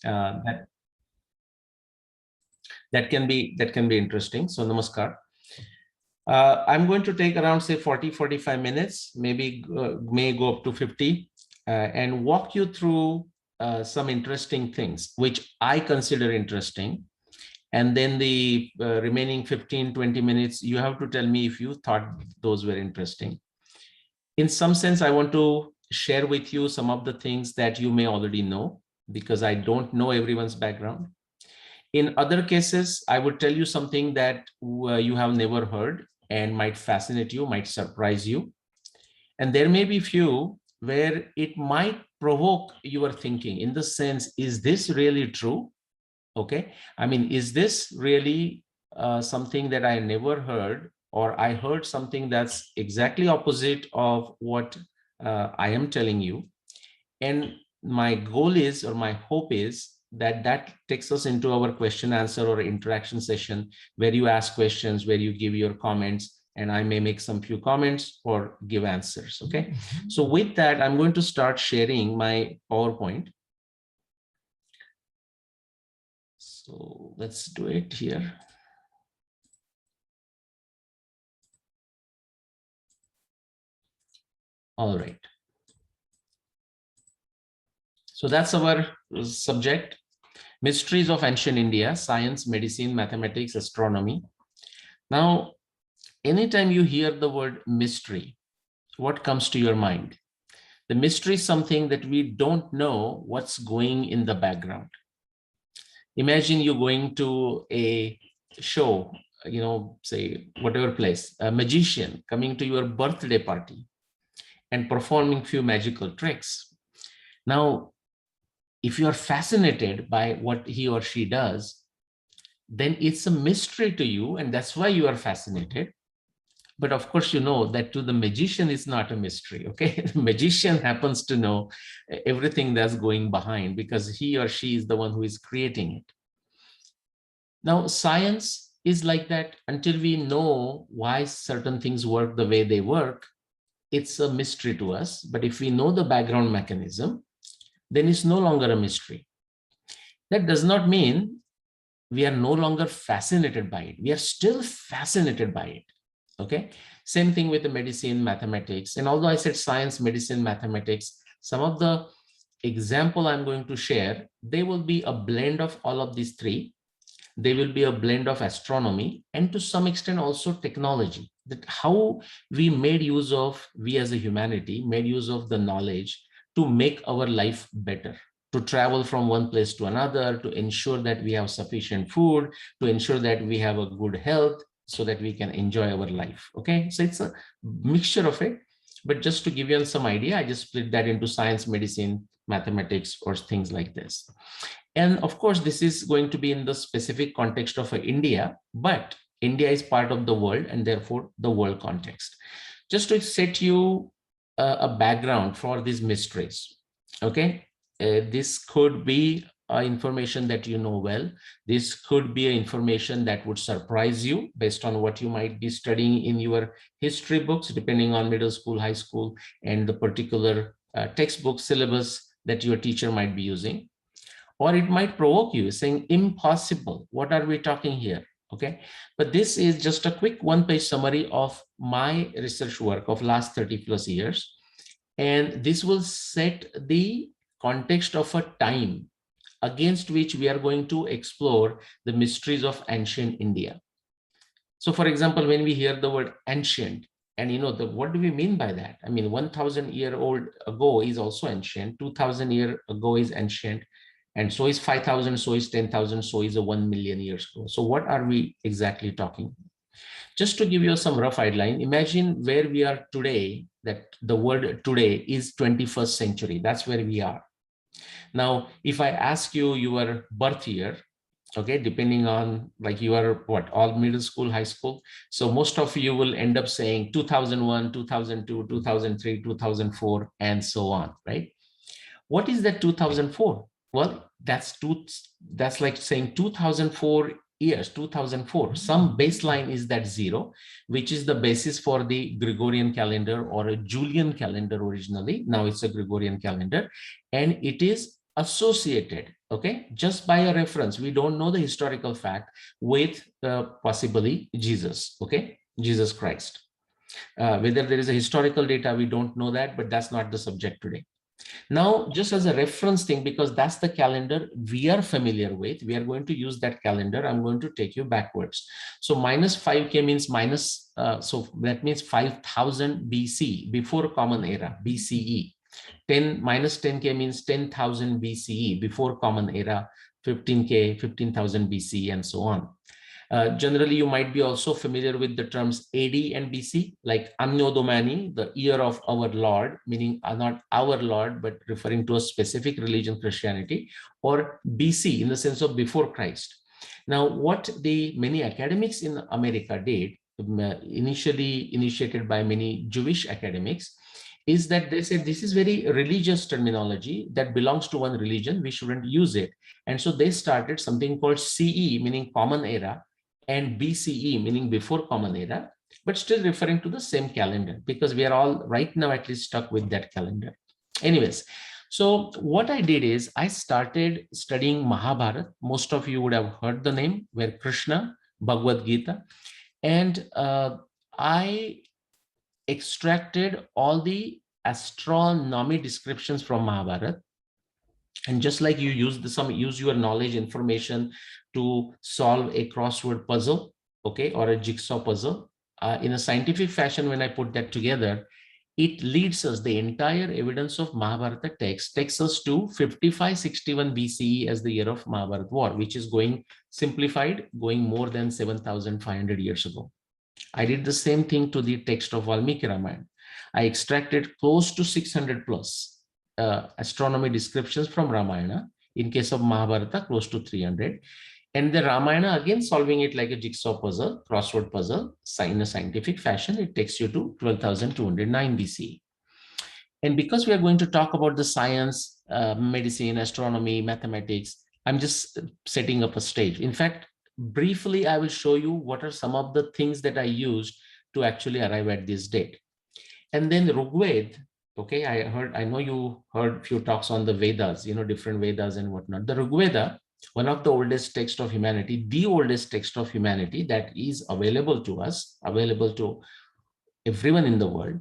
that can be interesting. So namaskar. I'm going to take around say 40-45 minutes, maybe may go up to 50, and walk you through some interesting things which I consider interesting. And then the remaining 15-20 minutes, you have to tell me if you thought those were interesting. In some sense, I want to share with you some of the things that you may already know, because I don't know everyone's background. In other cases, I would tell you something that you have never heard and might fascinate you, might surprise you. And there may be few where it might provoke your thinking in the sense, is this really true? Okay, I mean, is this really something that I never heard, or I heard something that's exactly opposite of what I am telling you? And my goal is, or my hope is, that takes us into our question answer or interaction session, where you ask questions, where you give your comments, and I may make some few comments or give answers. Okay, so with that, I'm going to start sharing my PowerPoint. So let's do it here. All right. So that's our subject: mysteries of ancient India, science, medicine, mathematics, astronomy. Now, anytime you hear the word mystery, what comes to your mind? The mystery is something that we don't know what's going in the background. Imagine you going to a show, say whatever place, a magician coming to your birthday party and performing few magical tricks. Now, if you are fascinated by what he or she does, then it's a mystery to you, and that's why you are fascinated. But of course, you know that to the magician, it's not a mystery, okay? The magician happens to know everything that's going behind, because he or she is the one who is creating it. Now, science is like that. Until we know why certain things work the way they work, it's a mystery to us. But if we know the background mechanism, then it's no longer a mystery. That does not mean we are no longer fascinated by it. We are still fascinated by it. Okay, same thing with the medicine, mathematics. And although I said science, medicine, mathematics, some of the example I'm going to share, they will be a blend of all of these three. They will be a blend of astronomy and to some extent also technology, that how we made use of, we as a humanity made use of the knowledge to make our life better, to travel from one place to another, to ensure that we have sufficient food, to ensure that we have a good health, so that we can enjoy our life. Okay, so it's a mixture of it. But just to give you some idea, I just split that into science, medicine, mathematics, or things like this. And of course, this is going to be in the specific context of India, but India is part of the world and therefore the world context. Just to set you a background for these mysteries. Okay, this could be information that you know well. This could be information that would surprise you based on what you might be studying in your history books, depending on middle school, high school, and the particular textbook syllabus that your teacher might be using. Or it might provoke you, saying, impossible, what are we talking here? Okay, but this is just a quick one-page summary of my research work of last 30+ years. And this will set the context of a time against which we are going to explore the mysteries of ancient India. So for example, when we hear the word ancient, and what do we mean by that? I mean, 1,000-year-old ago is also ancient, 2,000 years ago is ancient, and so is 5,000, so is 10,000, so is a 1 million years ago. So what are we exactly talking? Just to give you some rough outline, imagine where we are today, that the word today is 21st century. That's where we are. Now, if I ask you your birth year, okay, depending on like you are what, all middle school, high school. So most of you will end up saying 2001, 2002, 2003, 2004, and so on, right? What is that 2004? Well, that's like saying 2004 years, 2004. Some baseline is that 0, which is the basis for the Gregorian calendar or a Julian calendar originally. Now it's a Gregorian calendar, and it is associated, okay, just by a reference. We don't know the historical fact with possibly Jesus, okay, Jesus Christ. Whether there is a historical data, we don't know that, but that's not the subject today. Now, just as a reference thing, because that's the calendar we are familiar with, we are going to use that calendar. I'm going to take you backwards. So minus 5K means minus, so that means 5000 BC, before Common Era, BCE. 10 minus 10K means 10,000 BCE, before Common Era, 15K, 15,000 BCE, and so on. Generally, you might be also familiar with the terms AD and BC, like Anno Domini, the year of our Lord, meaning not our Lord, but referring to a specific religion, Christianity, or BC in the sense of before Christ. Now, what the many academics in America did, initially initiated by many Jewish academics, is that they said this is very religious terminology that belongs to one religion, we shouldn't use it. And so they started something called CE, meaning Common Era, and BCE, meaning before Common Era, but still referring to the same calendar, because we are all right now at least stuck with that calendar. Anyways, so what I did is I started studying Mahabharata. Most of you would have heard the name, where Krishna, Bhagavad Gita, and I extracted all the astronomy descriptions from Mahabharata. And just like you use your knowledge, information to solve a crossword puzzle, okay, or a jigsaw puzzle, in a scientific fashion, when I put that together, it leads us, the entire evidence of Mahabharata text takes us to 5561 BCE as the year of Mahabharata war, which is going simplified, going more than 7,500 years ago. I did the same thing to the text of Valmiki Ramayana. I extracted close to 600 plus astronomy descriptions from Ramayana. In case of Mahabharata, close to 300. And the Ramayana, again, solving it like a jigsaw puzzle, crossword puzzle, in a scientific fashion, it takes you to 12,209 BCE. And because we are going to talk about the science, medicine, astronomy, mathematics, I'm just setting up a stage. In fact, briefly, I will show you what are some of the things that I used to actually arrive at this date. And then Rigveda, okay, I know you heard a few talks on the Vedas, different Vedas and whatnot. The Rigveda, one of the oldest texts of humanity, the oldest text of humanity that is available to us, available to everyone in the world.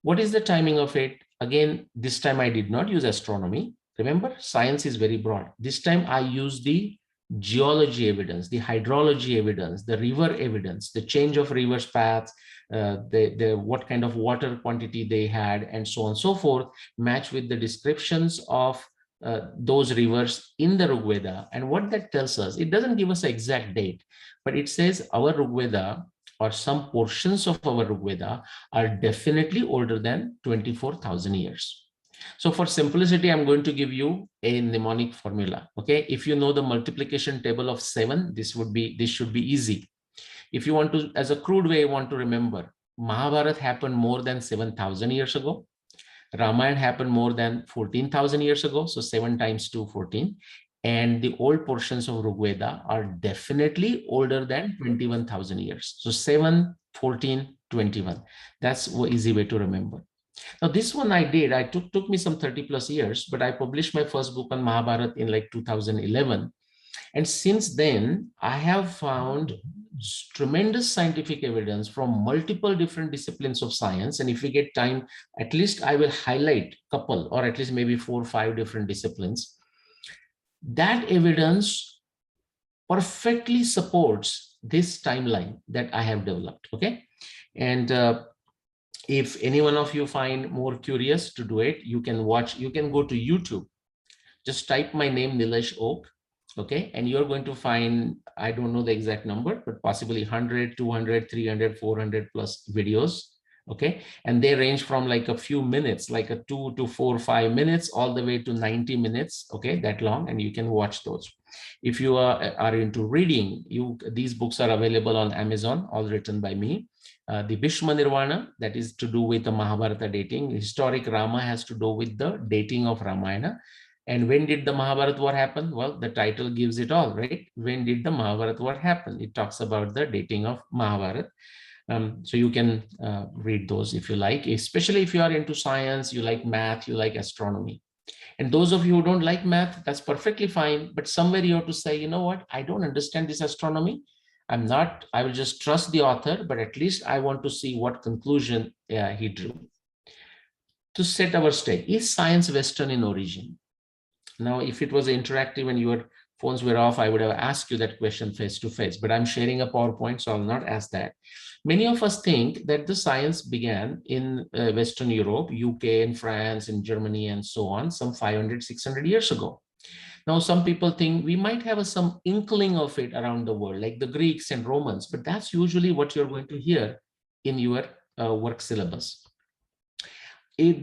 What is the timing of it? Again, this time I did not use astronomy. Remember, science is very broad. This time I used the geology evidence, the hydrology evidence, the river evidence, the change of rivers' paths, what kind of water quantity they had, and so on and so forth, match with the descriptions of those rivers in the Rigveda. And what that tells us, it doesn't give us an exact date, but it says our Rigveda, or some portions of our Rigveda, are definitely older than 24,000 years. So for simplicity, I'm going to give you a mnemonic formula. Okay, if you know the multiplication table of 7, this should be easy. If you want to, as a crude way, you want to remember, Mahabharata happened more than 7,000 years ago. Ramayana happened more than 14,000 years ago. So 7 times 2, 14. And the old portions of Rigveda are definitely older than 21,000 years. So 7, 14, 21. That's an easy way to remember. Now, this one I did, took me some 30 plus years, but I published my first book on Mahabharata in like 2011. And since then, I have found tremendous scientific evidence from multiple different disciplines of science. And if we get time, at least I will highlight a couple, or at least maybe 4 or 5 different disciplines. That evidence perfectly supports this timeline that I have developed. Okay. And if any one of you find more curious to do it, you can go to YouTube. Just type my name, Nilesh Oak. Okay, and you're going to find, I don't know the exact number, but possibly 100, 200, 300, 400 plus videos. Okay, and they range from like a few minutes, like a 2 to 4, 5 minutes, all the way to 90 minutes. Okay, that long, and you can watch those. If you are into reading, these books are available on Amazon, all written by me. The Bhishma Nirvana, that is to do with the Mahabharata dating. Historic Rama has to do with the dating of Ramayana. And when did the Mahabharata war happen? Well, the title gives it all, right? When did the Mahabharata war happen? It talks about the dating of Mahabharata. So you can read those if you like, especially if you are into science, you like math, you like astronomy. And those of you who don't like math, that's perfectly fine. But somewhere you have to say, you know what, I don't understand this astronomy. I will just trust the author, but at least I want to see what conclusion he drew. To set our stage, is science Western in origin? Now, if it was interactive and your phones were off, I would have asked you that question face to face, but I'm sharing a PowerPoint, so I'll not ask that. Many of us think that the science began in Western Europe, UK and France and Germany and so on, some 500, 600 years ago. Now, some people think we might have some inkling of it around the world, like the Greeks and Romans, but that's usually what you're going to hear in your work syllabus.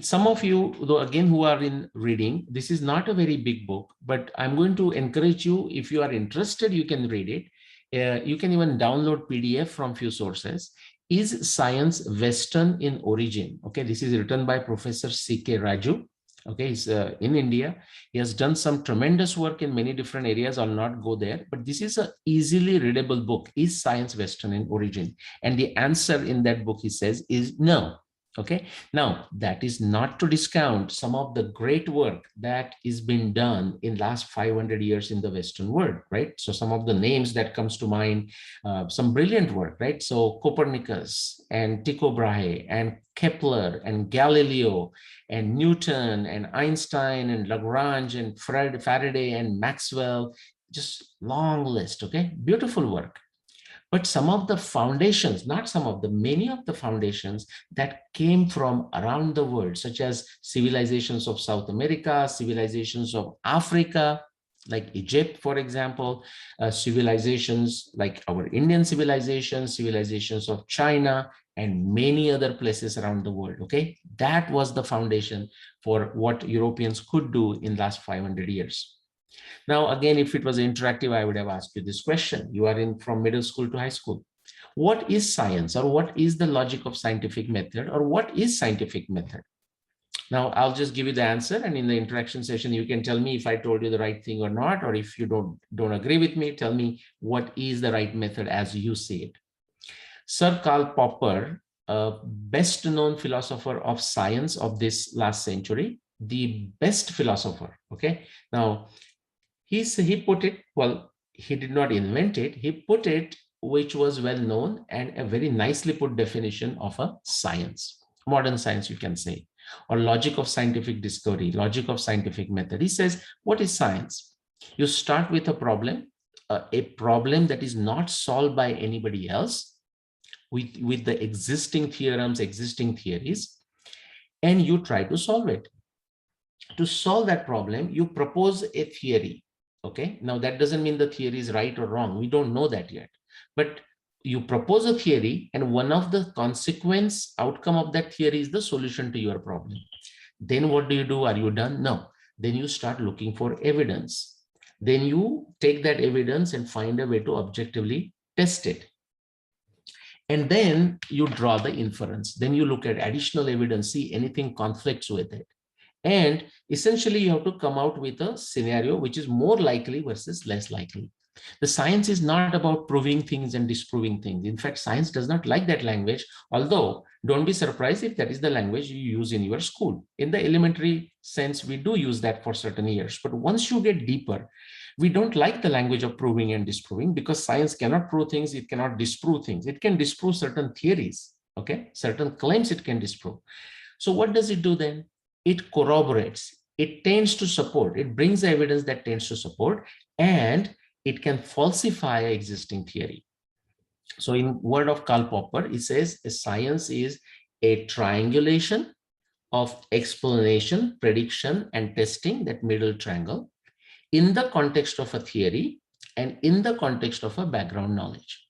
Some of you, though, again, who are in reading, this is not a very big book, but I'm going to encourage you, if you are interested, you can read it. You can even download PDF from few sources. Is science Western in origin? Okay, this is written by Professor C.K. Raju. Okay, he's in India. He has done some tremendous work in many different areas. I'll not go there, but this is an easily readable book. Is science Western in origin? And the answer in that book, he says, is no. Okay, now that is not to discount some of the great work that is being done in last 500 years in the Western world, right? So some of the names that comes to mind, some brilliant work, right? So Copernicus and Tycho Brahe and Kepler and Galileo and Newton and Einstein and Lagrange and Faraday and Maxwell, just long list, okay? Beautiful work. But some of the foundations, not some of the, many of the foundations that came from around the world, such as civilizations of South America, civilizations of Africa, like Egypt, for example, civilizations like our Indian civilization, civilizations of China, and many other places around the world, okay? That was the foundation for what Europeans could do in the last 500 years. Now, again, if it was interactive, I would have asked you this question. You are in from middle school to high school. What is science, or what is the logic of scientific method, or what is scientific method? Now, I'll just give you the answer, and in the interaction session, you can tell me if I told you the right thing or not, or if you don't agree with me, tell me what is the right method as you see it. Sir Karl Popper, best known philosopher of science of this last century, the best philosopher, okay? Now, he put it, well, he did not invent it, he put it, which was well known and a very nicely put definition of a science, modern science, you can say, or logic of scientific discovery, logic of scientific method. He says, what is science? You start with a problem that is not solved by anybody else, with the existing theorems, existing theories, and you try to solve it. To solve that problem, you propose a theory. Okay, now that doesn't mean the theory is right or wrong. We don't know that yet. But you propose a theory, and one of the consequence outcome of that theory is the solution to your problem. Then what do? Are you done? No. Then you start looking for evidence. Then you take that evidence and find a way to objectively test it. And then you draw the inference. Then you look at additional evidence, see anything conflicts with it. And essentially, you have to come out with a scenario which is more likely versus less likely. The science is not about proving things and disproving things. In fact, science does not like that language, although don't be surprised if that is the language you use in your school. In the elementary sense, we do use that for certain years. But once you get deeper, we don't like the language of proving and disproving, because science cannot prove things, it cannot disprove things. It can disprove certain theories, okay? Certain claims it can disprove. So what does it do then? It corroborates, it tends to support, it brings the evidence that tends to support, and it can falsify an existing theory. So in word of Karl Popper, he says a science is a triangulation of explanation, prediction, and testing, that middle triangle, in the context of a theory and in the context of a background knowledge.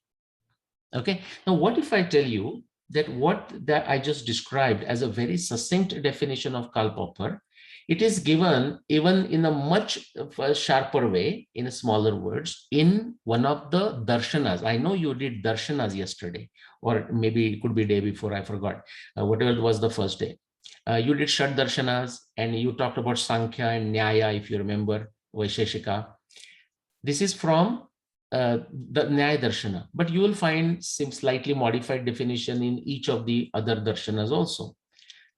Okay, now what if I tell you that what that I just described as a very succinct definition of Karl Popper, it is given even in a much sharper way, in smaller words, in one of the darshanas. I know you did darshanas yesterday, or maybe it could be day before, I forgot, whatever was the first day. You did Shad darshanas, and you talked about Sankhya and Nyaya, if you remember, Vaisheshika. This is from the Nyaya Darshana, but you will find some slightly modified definition in each of the other darshanas also.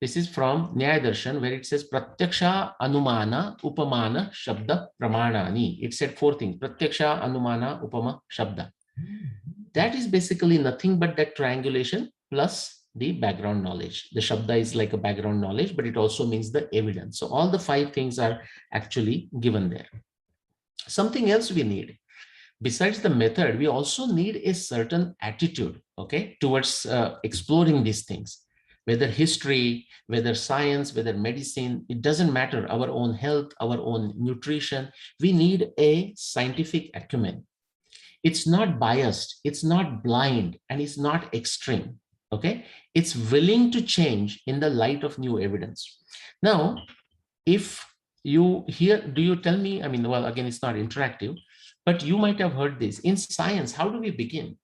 This is from Nyaya Darshan, where it says Pratyaksha Anumana Upamana Shabda Pramanani. It said four things: Pratyaksha Anumana Upama Shabda. That is basically nothing but that triangulation plus the background knowledge. The Shabda is like a background knowledge, but it also means the evidence. So all the five things are actually given there. Something else we need. Besides the method, we also need a certain attitude, okay, towards exploring these things. Whether history, whether science, whether medicine, it doesn't matter. Our own health, our own nutrition, we need a scientific acumen. It's not biased, it's not blind, and it's not extreme, okay? It's willing to change in the light of new evidence. Now, if you hear, do you tell me, I mean, well, again, it's not interactive, but you might have heard this. In science, how do we begin?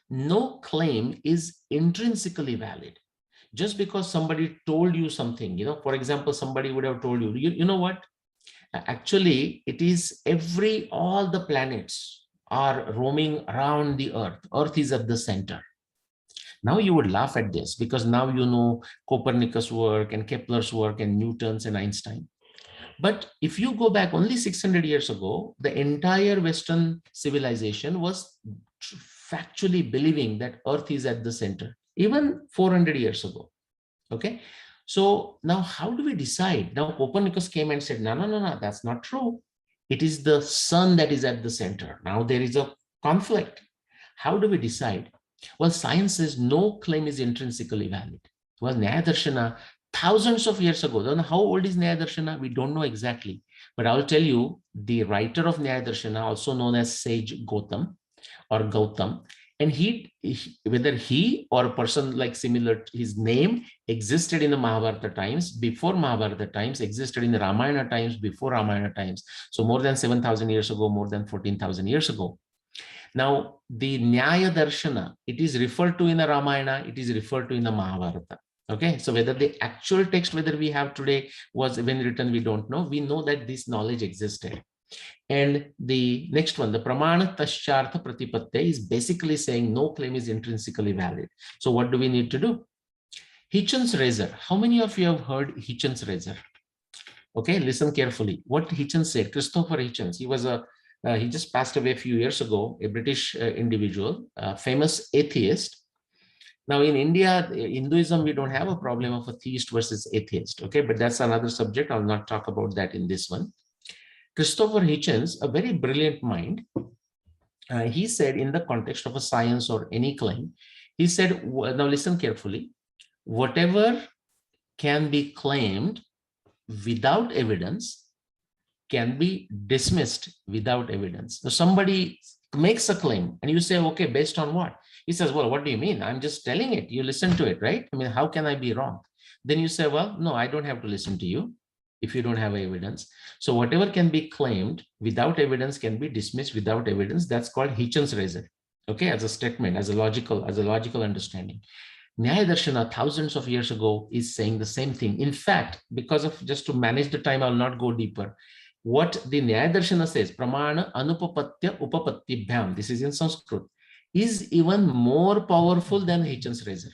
No claim is intrinsically valid. Just because somebody told you something, for example, somebody would have told you, you know what? Actually, it is all the planets are roaming around the Earth. Earth is at the center. Now you would laugh at this because now you know Copernicus' work and Kepler's work and Newton's and Einstein. But if you go back only 600 years ago, the entire Western civilization was factually believing that Earth is at the center, even 400 years ago. Okay. So now how do we decide? Now Copernicus came and said, no, that's not true. It is the sun that is at the center. Now there is a conflict. How do we decide? Well, science says no claim is intrinsically valid. Well, Nyaya Darshana, thousands of years ago, don't know how old is Nyaya Darshana? We don't know exactly. But I'll tell you, the writer of Nyaya Darshana, also known as Sage Gautam or Gautam, and whether he or a person like similar, his name existed in the Mahabharata times, before Mahabharata times, existed in the Ramayana times, before Ramayana times. So more than 7,000 years ago, more than 14,000 years ago. Now, the Nyaya Darshana, it is referred to in the Ramayana, it is referred to in the Mahabharata. Okay, so whether the actual text, whether we have today was when written, we don't know. We know that this knowledge existed. And the next one, the Pramana Taschartha Pratipatte, is basically saying no claim is intrinsically valid. So what do we need to do? Hitchens razor. How many of you have heard Hitchens razor? Okay, listen carefully. What Hitchens said, Christopher Hitchens, he just passed away a few years ago, a British individual, famous atheist. Now in India, Hinduism, we don't have a problem of a theist versus atheist. Okay, but that's another subject. I'll not talk about that in this one. Christopher Hitchens, a very brilliant mind, he said in the context of a science or any claim, he said, now listen carefully, whatever can be claimed without evidence can be dismissed without evidence. So somebody makes a claim and you say, okay, based on what? He says, well, what do you mean? I'm just telling it. You listen to it, right? I mean, how can I be wrong? Then you say, well, no, I don't have to listen to you if you don't have evidence. So whatever can be claimed without evidence can be dismissed without evidence. That's called Hitchens razor. Okay, as a statement, as a logical understanding. Nyaya Darshana, thousands of years ago, is saying the same thing. In fact, because of just to manage the time, I'll not go deeper. What the Nyaya Darshana says, Pramana Anupapatya Upapattibhyam, this is in Sanskrit, is even more powerful than Hitchens razor.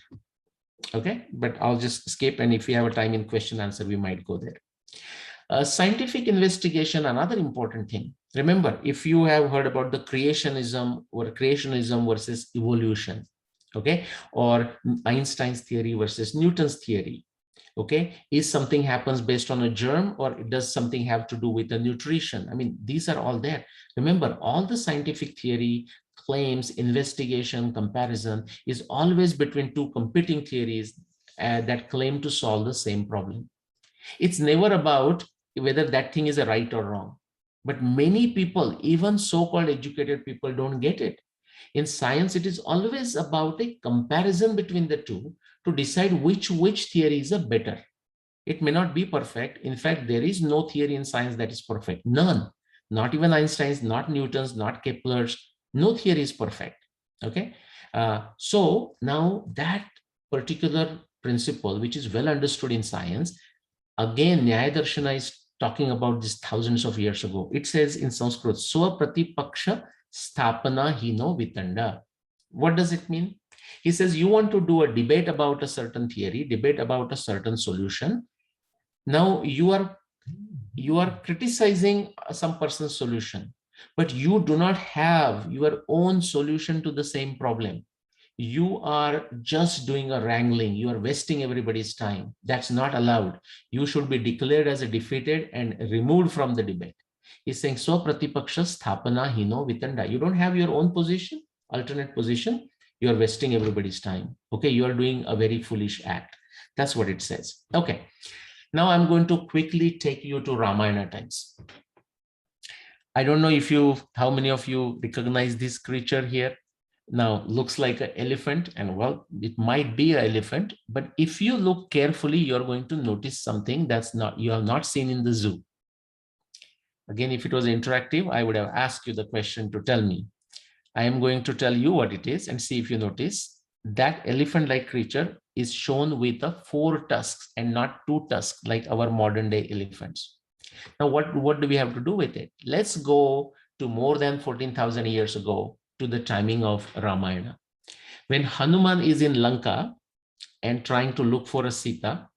Okay, but I'll just skip, and if we have a time in question answer, we might go there. Scientific investigation, another important thing. Remember, if you have heard about the creationism versus evolution, okay, or Einstein's theory versus Newton's theory, okay, is something happens based on a germ, or does something have to do with the nutrition? I mean, these are all there. Remember, all the scientific theory, claims, investigation, comparison is always between two competing theories that claim to solve the same problem. It's never about whether that thing is a right or wrong. But many people, even so-called educated people, don't get it. In science, it is always about a comparison between the two to decide which theory is a better. It may not be perfect. In fact, there is no theory in science that is perfect. None. Not even Einstein's, not Newton's, not Kepler's. No theory is perfect. Okay. So now that particular principle, which is well understood in science, again, Nyaya Darshana is talking about this thousands of years ago. It says in Sanskrit, Swa Pratipaksha Sthapana Hino Vitanda. What does it mean? He says, you want to do a debate about a certain theory, debate about a certain solution. Now you are criticizing some person's solution, but you do not have your own solution to the same problem. You are just doing a wrangling. You are wasting everybody's time. That's not allowed. You should be declared as a defeated and removed from the debate. He's saying, so pratipaksha sthapana hino vitanda. You don't have your own position, alternate position. You are wasting everybody's time. Okay, you are doing a very foolish act. That's what it says. Okay, now I'm going to quickly take you to Ramayana times. I don't know if how many of you recognize this creature here. Now, looks like an elephant, and well, it might be an elephant, but if you look carefully, you're going to notice something you have not seen in the zoo. Again, if it was interactive, I would have asked you the question to tell me. I am going to tell you what it is and see if you notice. That elephant-like creature is shown with the 4 tusks and not 2 tusks like our modern day elephants. Now, what do we have to do with it? Let's go to more than 14,000 years ago to the timing of Ramayana. When Hanuman is in Lanka and trying to look for a Sita,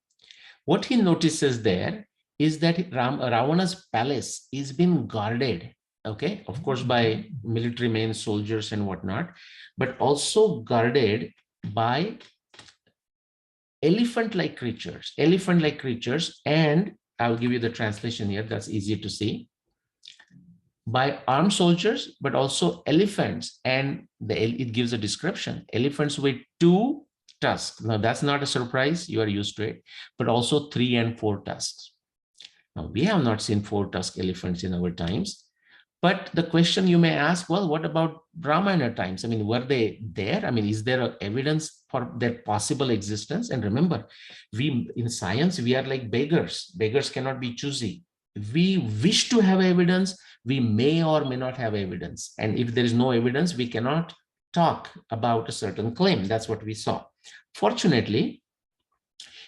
what he notices there is that Ravana's palace is being guarded, okay, of course, by military men, soldiers, and whatnot, but also guarded by elephant-like creatures, and I'll give you the translation here, that's easy to see, by armed soldiers, but also elephants, and it gives a description, elephants with 2 tusks. Now, that's not a surprise, you are used to it, but also 3 and 4 tusks. Now, we have not seen 4-tusked elephants in our times, but the question you may ask, well, what about Ramayana times? I mean, were they there? I mean, is there evidence for their possible existence? And remember, in science, we are like beggars. Beggars cannot be choosy. We wish to have evidence, we may or may not have evidence. And if there is no evidence, we cannot talk about a certain claim. That's what we saw. Fortunately,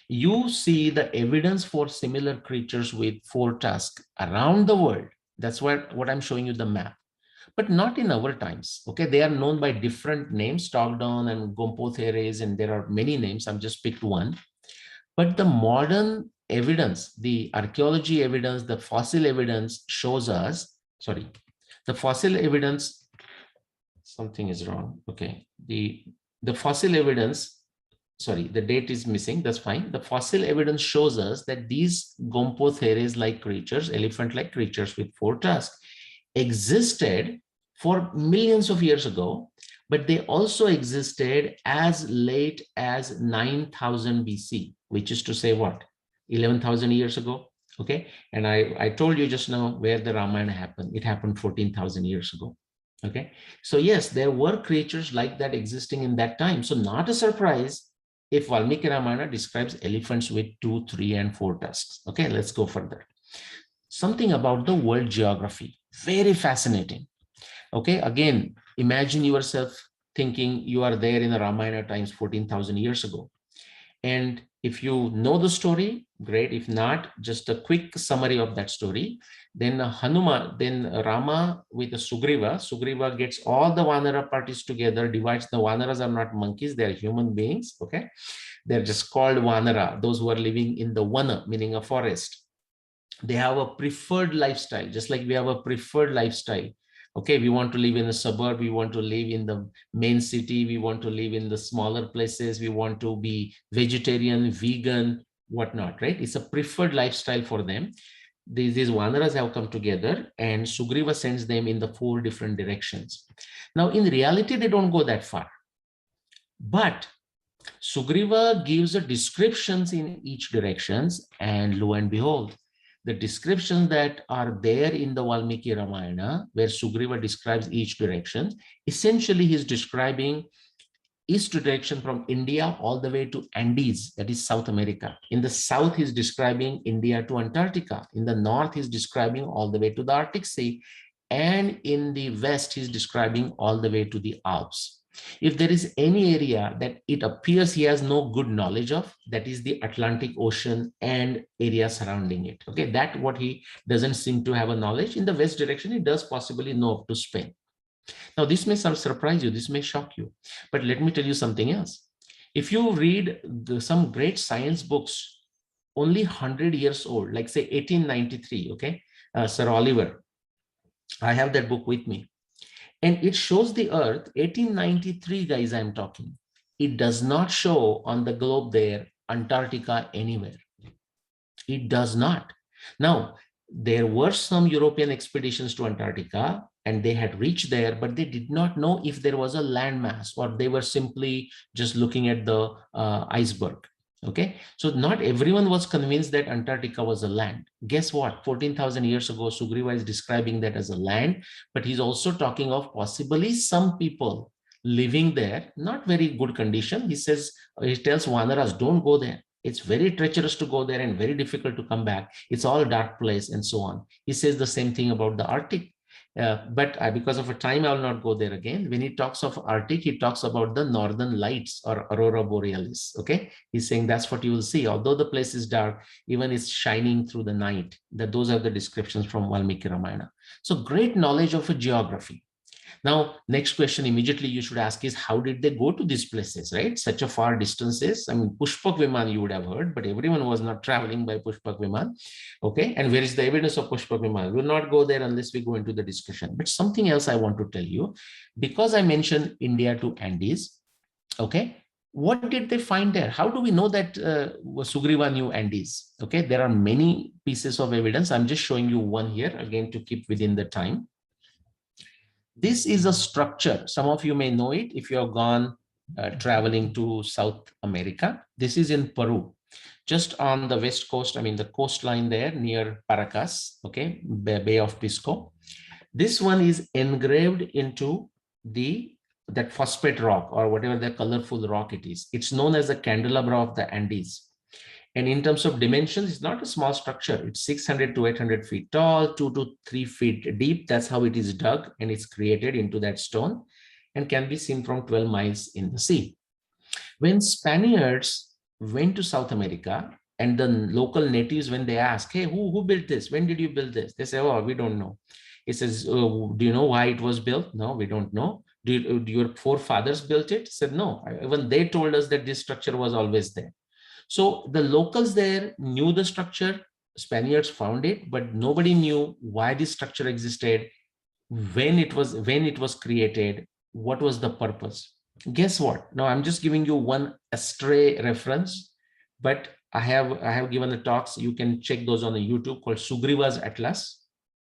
you see the evidence for similar creatures with 4 tusks around the world. That's what I'm showing you the map, but not in our times. Okay, they are known by different names, Stockdown and Gompotheres, and there are many names. I'm just picked one. But the modern evidence, the archaeology evidence, the fossil evidence shows us, sorry, the fossil evidence, something is wrong. Okay, the fossil evidence, sorry, the date is missing, that's fine. The fossil evidence shows us that these Gompotheres-like creatures, elephant-like creatures with 4 tusks, existed for millions of years ago, but they also existed as late as 9,000 BC, which is to say what? 11,000 years ago, okay? And I told you just now where the Ramayana happened. It happened 14,000 years ago, okay? So yes, there were creatures like that existing in that time. So not a surprise if Valmiki Ramayana describes elephants with 2, 3, and 4 tusks. Okay, let's go further. Something about the world geography, very fascinating. Okay, again, imagine yourself thinking you are there in the Ramayana times 14,000 years ago. And if you know the story, great. If not, just a quick summary of that story. Then Rama with the Sugriva gets all the Vanara parties together, divides. The Vanaras are not monkeys, they're human beings, okay? They're just called Vanara, those who are living in the Vana, meaning a forest. They have a preferred lifestyle, just like we have a preferred lifestyle. Okay, we want to live in a suburb, we want to live in the main city, we want to live in the smaller places, we want to be vegetarian, vegan, whatnot, right? It's a preferred lifestyle for them. These Vanaras have come together and Sugriva sends them in the 4 different directions. Now, in reality, they don't go that far. But Sugriva gives the descriptions in each directions, and lo and behold, the descriptions that are there in the Valmiki Ramayana, where Sugriva describes each direction, essentially he's describing east direction from India all the way to Andes, that is South America. In the south, he's describing India to Antarctica. In the north, he's describing all the way to the Arctic Sea. And in the west, he's describing all the way to the Alps. If there is any area that it appears he has no good knowledge of, that is the Atlantic Ocean and area surrounding it. Okay, that what he doesn't seem to have a knowledge. In the west direction, he does possibly know up to Spain. Now, this may surprise you, this may shock you, but let me tell you something else. If you read some great science books, only 100 years old, like say 1893, okay, Sir Oliver, I have that book with me, and it shows the Earth, 1893, guys, I'm talking. It does not show on the globe there, Antarctica anywhere. It does not. Now, there were some European expeditions to Antarctica and they had reached there, but they did not know if there was a landmass or they were simply just looking at the iceberg. Okay, so not everyone was convinced that Antarctica was a land. Guess what? 14,000 years ago, Sugriva is describing that as a land, but he's also talking of possibly some people living there, not very good condition. He says, he tells Vanaras, don't go there. It's very treacherous to go there and very difficult to come back. It's all a dark place and so on. He says the same thing about the Arctic. Because of a time, I will not go there again. When he talks of Arctic, he talks about the northern lights or aurora borealis. Okay, he's saying that's what you will see. Although the place is dark, even it's shining through the night. Those are the descriptions from Valmiki Ramayana. So great knowledge of a geography. Now, next question immediately you should ask is, how did they go to these places, right? Such a far distances. I mean, Pushpak Viman you would have heard, but everyone was not traveling by Pushpak Viman. Okay, and where is the evidence of Pushpak Viman? We'll not go there unless we go into the discussion. But something else I want to tell you, because I mentioned India to Andes, okay, what did they find there? How do we know that Sugriva knew Andes? Okay, there are many pieces of evidence. I'm just showing you one here, again, to keep within the time. This is a structure. Some of you may know it if you have gone traveling to South America. This is in Peru, just on the west coast. I mean, the coastline there near Paracas, okay, Bay of Pisco. This one is engraved into that phosphate rock or whatever the colorful rock it is. It's known as the candelabra of the Andes. And in terms of dimensions, it's not a small structure. It's 600 to 800 feet tall, 2 to 3 feet deep. That's how it is dug, and it's created into that stone and can be seen from 12 miles in the sea. When Spaniards went to South America, and the local natives, when they ask, hey, who built this? When did you build this? They say, oh, we don't know. It says, do you know why it was built? No, we don't know. Do your forefathers built it? Said, no. Even they told us that this structure was always there. So the locals there knew the structure, Spaniards found it, but nobody knew why this structure existed, when it was created, what was the purpose. Guess what? Now I'm just giving you one astray reference, but I have given the talks. You can check those on the YouTube called Sugriva's Atlas.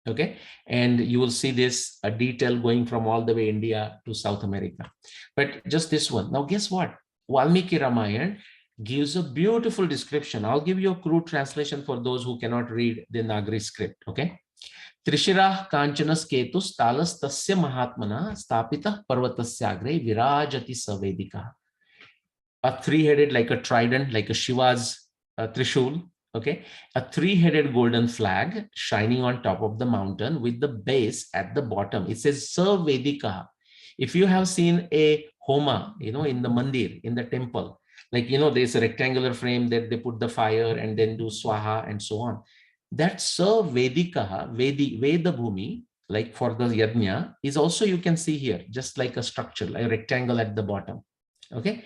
Okay, and you will see this a detail going from all the way India to South America. But just this one. Now guess what? Valmiki Ramayana gives a beautiful description. I'll give you a crude translation for those who cannot read the Nagari script. Okay. Trishirah Kanchanas Ketus Talas Tasya Mahatmana Stapita Parvatasyagre Virajati Savedika. A three-headed, like a trident, like a Shiva's Trishul. Okay. A three-headed golden flag shining on top of the mountain with the base at the bottom. It says Savedika. If you have seen a Homa, in the mandir, in the temple, like, there's a rectangular frame that they put the fire and then do swaha and so on. That Vedika, Veda Bhumi, like for the yajna, is also, you can see here, just like a structure, like a rectangle at the bottom. Okay.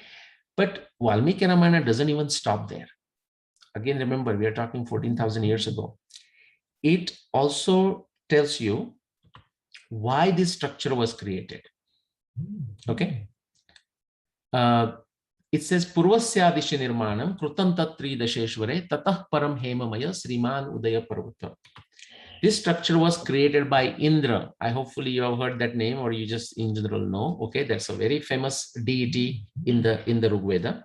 But Valmiki Ramayana doesn't even stop there. Again, remember, we are talking 14,000 years ago. It also tells you why this structure was created. Okay. It says Purvasya Dishi Nirmanam Krutam Tatri Dasheshware Tatah Param Hemamaya Sriman Udaya Parvata. This structure was created by Indra. Hopefully you have heard that name, or you just in general know. Okay, that's a very famous deity in the Rigveda.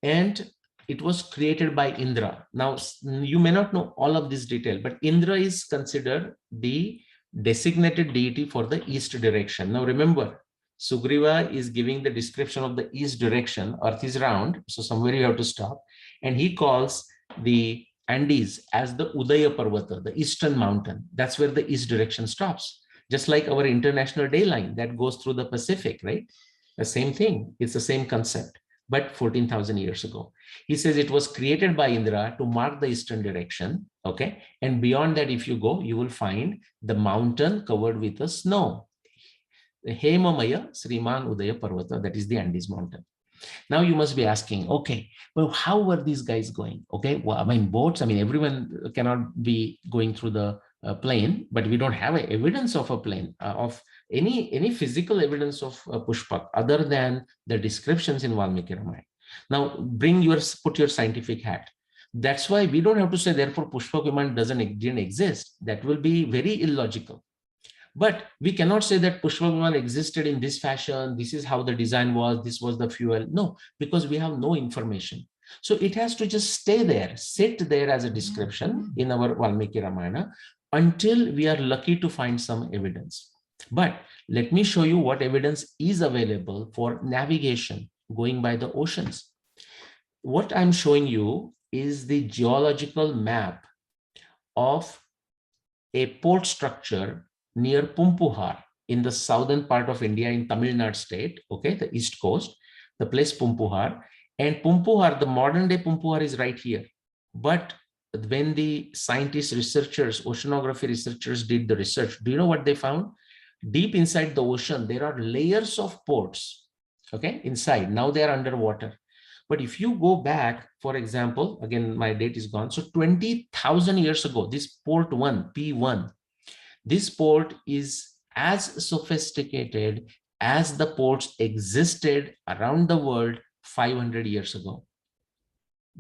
And it was created by Indra. Now, you may not know all of this detail, but Indra is considered the designated deity for the east direction. Now, remember, Sugriva is giving the description of the east direction. Earth is round, so somewhere you have to stop. And he calls the Andes as the Udaya Parvata, the eastern mountain. That's where the east direction stops. Just like our international day line that goes through the Pacific, right? The same thing. It's the same concept. but 14,000 years ago. He says it was created by Indra to mark the eastern direction. Okay. And beyond that, if you go, you will find the mountain covered with the snow. The Hemamaya Sriman Udaya Parvata, that is the Andes mountain. Now you must be asking, okay, well, how were these guys going? Okay, well, I mean, boats, I mean, everyone cannot be going through the plane, but we don't have evidence of a plane, of any physical evidence of Pushpak other than the descriptions in Valmiki Ramayana. Now, put your scientific hat. That's why we don't have to say, therefore, Pushpak Viman didn't exist. That will be very illogical. But we cannot say that Pushpak Viman existed in this fashion. This is how the design was. This was the fuel. No, because we have no information. So it has to just stay there, sit there as a description in our Valmiki Ramayana until we are lucky to find some evidence. But let me show you what evidence is available for navigation going by the oceans. What I'm showing you is the geological map of a port structure near Pumpuhar in the southern part of India in Tamil Nadu state, okay, the east coast, the place Pumpuhar. And Pumpuhar, the modern day Pumpuhar is right here. But when the scientists, researchers, oceanography researchers did the research, do you know what they found? Deep inside the ocean, there are layers of ports, okay, inside. Now they are underwater. But if you go back, for example, again, my date is gone. So 20,000 years ago, this port 1, P1, this port is as sophisticated as the ports existed around the world 500 years ago.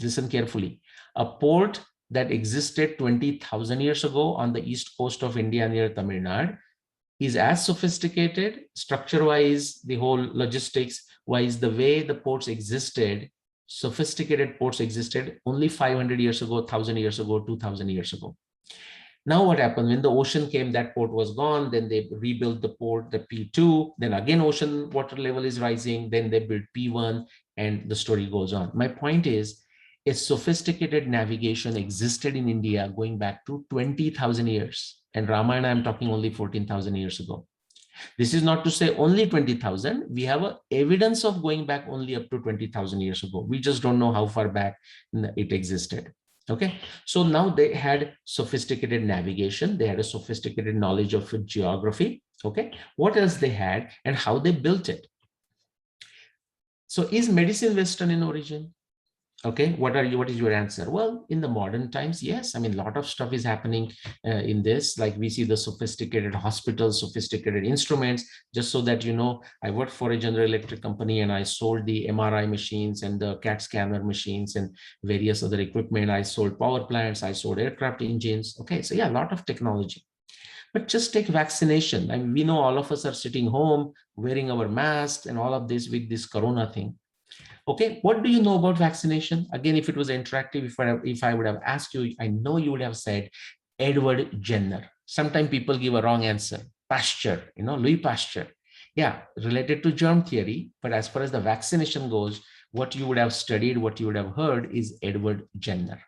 Listen carefully. A port that existed 20,000 years ago on the east coast of India near Tamil Nadu is as sophisticated structure-wise, the whole logistics-wise, the way the ports existed, sophisticated ports existed only 500 years ago, 1,000 years ago, 2,000 years ago. Now what happened? When the ocean came, that port was gone. Then they rebuilt the port, the P2. Then again, ocean water level is rising. Then they built P1 and the story goes on. My point is, a sophisticated navigation existed in India going back to 20,000 years. And Ramayana, I'm talking only 14,000 years ago. This is not to say only 20,000. We have evidence of going back only up to 20,000 years ago. We just don't know how far back it existed. Okay, so now they had sophisticated navigation. They had a sophisticated knowledge of geography. Okay, what else they had and how they built it. So is medicine Western in origin? Okay, what is your answer? Well, in the modern times, yes. I mean, a lot of stuff is happening in this. Like we see the sophisticated hospitals, sophisticated instruments. Just so that you know, I worked for a General Electric company and I sold the MRI machines and the CAT scanner machines and various other equipment. I sold power plants. I sold aircraft engines. Okay, so yeah, a lot of technology. But just take vaccination. I mean, we know all of us are sitting home, wearing our masks and all of this with this corona thing. Okay, what do you know about vaccination? Again, if it was interactive, if I would have asked you, I know you would have said Edward Jenner. Sometimes people give a wrong answer. Pasteur, Louis Pasteur. Yeah, related to germ theory. But as far as the vaccination goes, what you would have studied, what you would have heard is Edward Jenner,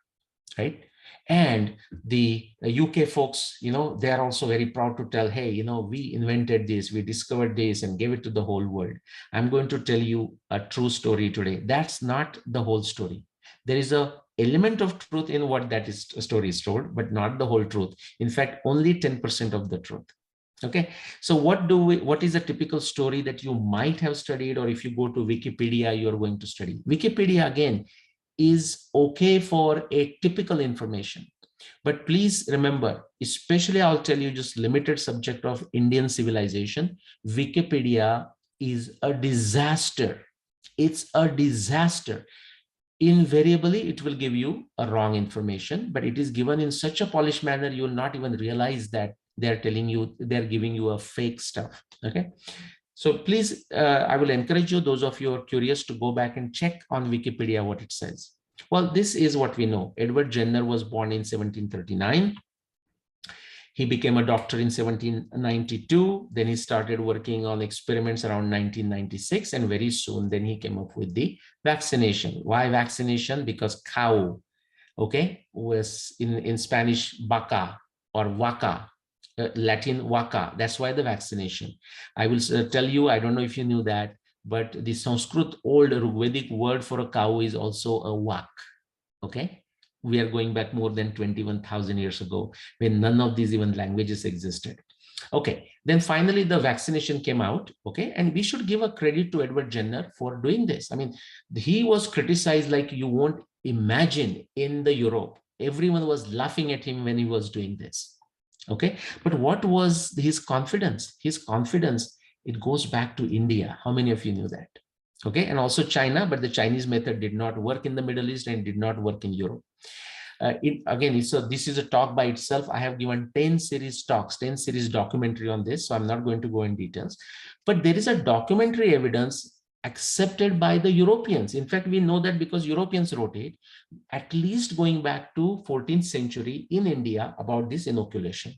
right? And the UK folks, they are also very proud to tell, hey, we invented this, we discovered this and gave it to the whole world. I'm going to tell you a true story today. That's not the whole story. There is an element of truth in what story is told, but not the whole truth. In fact, only 10% of the truth. Okay, so what is a typical story that you might have studied, or if you go to Wikipedia, you're going to study? Wikipedia, again, is okay for a typical information. But please remember, especially I'll tell you just limited subject of Indian civilization, Wikipedia is a disaster. It's a disaster. Invariably, it will give you a wrong information, but it is given in such a polished manner, you will not even realize that they're giving you a fake stuff. Okay. So please, I will encourage you, those of you who are curious, to go back and check on Wikipedia what it says. Well, this is what we know. Edward Jenner was born in 1739. He became a doctor in 1792. Then he started working on experiments around 1996. And very soon, then he came up with the vaccination. Why vaccination? Because cow, okay, was in Spanish, vaca or vaca. Latin vacca. That's why the vaccination. I will tell you, I don't know if you knew that but the Sanskrit old Rigvedic word for a cow is also a vak. Okay, we are going back more than 21,000 years ago when none of these even languages existed. Okay, then finally the vaccination came out. Okay, and we should give a credit to Edward Jenner for doing this. I mean, he was criticized like you won't imagine in the Europe. Everyone was laughing at him when he was doing this. Okay, but what was his confidence? His confidence, it goes back to India. How many of you knew that? Okay, and also China, but the Chinese method did not work in the Middle East and did not work in Europe. So this is a talk by itself. I have given 10 series talks, 10 series documentary on this, so I'm not going to go in details. But there is a documentary evidence accepted by the Europeans. In fact, we know that because Europeans wrote it, at least going back to 14th century in India about this inoculation.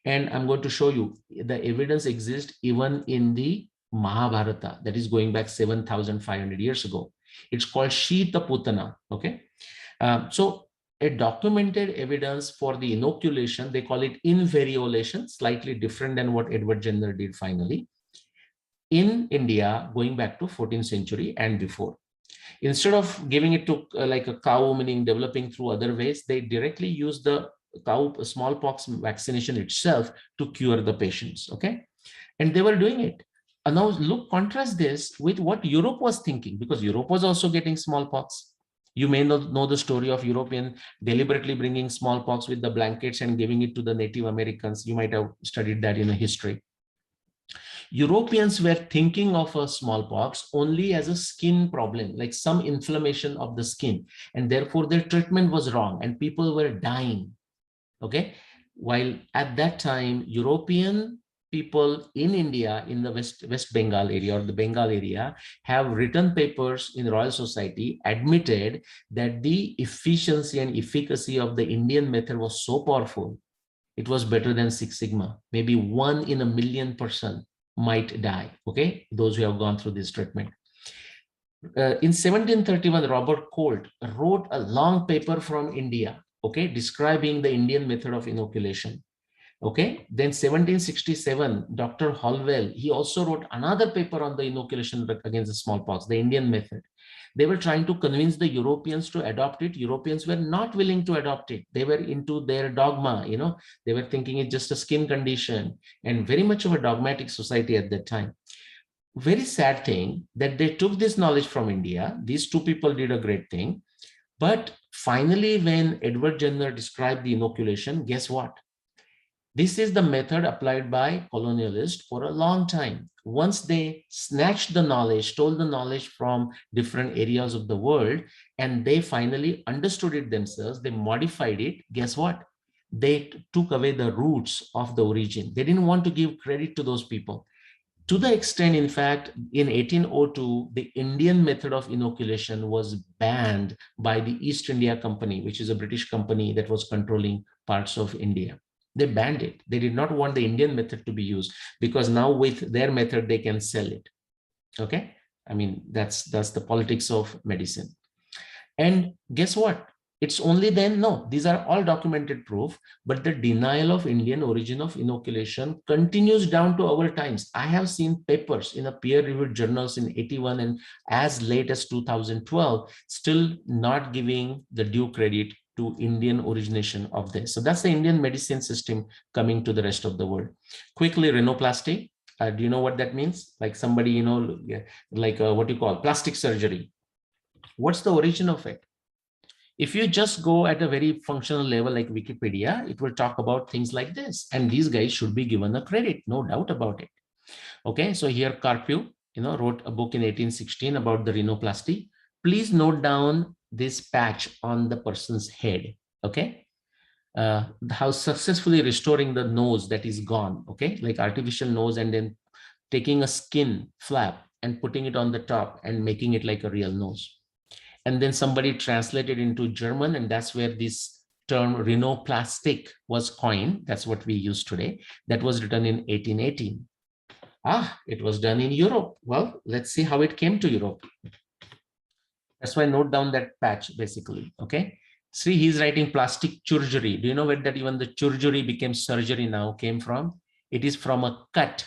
And I'm going to show you the evidence exists even in the Mahabharata, that is going back 7,500 years ago. It's called Shita Putana. Okay. So a documented evidence for the inoculation, they call it invariolation, slightly different than what Edward Jenner did finally, in India going back to 14th century and before. Instead of giving it to like a cow, meaning developing through other ways, they directly use the cow smallpox vaccination itself to cure the patients. Okay, and they were doing it. And now look, contrast this with what Europe was thinking, because Europe was also getting smallpox. You may not know the story of European deliberately bringing smallpox with the blankets and giving it to the Native Americans. You might have studied that in a history. Europeans were thinking of a smallpox only as a skin problem, like some inflammation of the skin, and therefore their treatment was wrong and people were dying. Okay, while at that time, European people in India, in the West Bengal area or the Bengal area, have written papers in Royal Society, admitted that the efficiency and efficacy of the Indian method was so powerful, it was better than Six Sigma. Maybe 1 in a million person might die. Okay, those who have gone through this treatment. In 1731, Robert Colt wrote a long paper from India, okay, describing the Indian method of inoculation. Okay, then 1767, Dr. Holwell, he also wrote another paper on the inoculation against the smallpox, the Indian method. They were trying to convince the Europeans to adopt it. Europeans were not willing to adopt it. They were into their dogma, you know, they were thinking it's just a skin condition, and very much of a dogmatic society at that time. Very sad thing that they took this knowledge from India. These two people did a great thing. But finally, when Edward Jenner described the inoculation, guess what? This is the method applied by colonialists for a long time. Once they snatched the knowledge, stole the knowledge from different areas of the world, and they finally understood it themselves, they modified it, guess what? They took away the roots of the origin. They didn't want to give credit to those people. To the extent, in fact, in 1802, the Indian method of inoculation was banned by the East India Company, which is a British company that was controlling parts of India. They banned it. They did not want the Indian method to be used because now with their method, they can sell it. Okay. I mean, that's the politics of medicine. And guess what? It's only then, no, these are all documented proof, but the denial of Indian origin of inoculation continues down to our times. I have seen papers in a peer-reviewed journals in 81 and as late as 2012, still not giving the due credit to Indian origination of this. So that's the Indian medicine system coming to the rest of the world. Quickly, rhinoplasty. Do you know what that means? Like somebody, you know, like what you call plastic surgery. What's the origin of it? If you just go at a very functional level like Wikipedia, it will talk about things like this. And these guys should be given a credit, no doubt about it. Okay, so here Carpew, you know, wrote a book in 1816 about the rhinoplasty. Please note down this patch on the person's head. Okay, how successfully restoring the nose that is gone. Okay, like artificial nose, and then taking a skin flap and putting it on the top and making it like a real nose. And then somebody translated into German, and that's where this term rhinoplastic was coined. That's what we use today. That was written in 1818. It was done in Europe. Well, let's see how it came to Europe. That's why I note down that patch basically. Okay. See, he's writing plastic surgery. Do you know where that even the surgery became surgery now came from? It is from a cut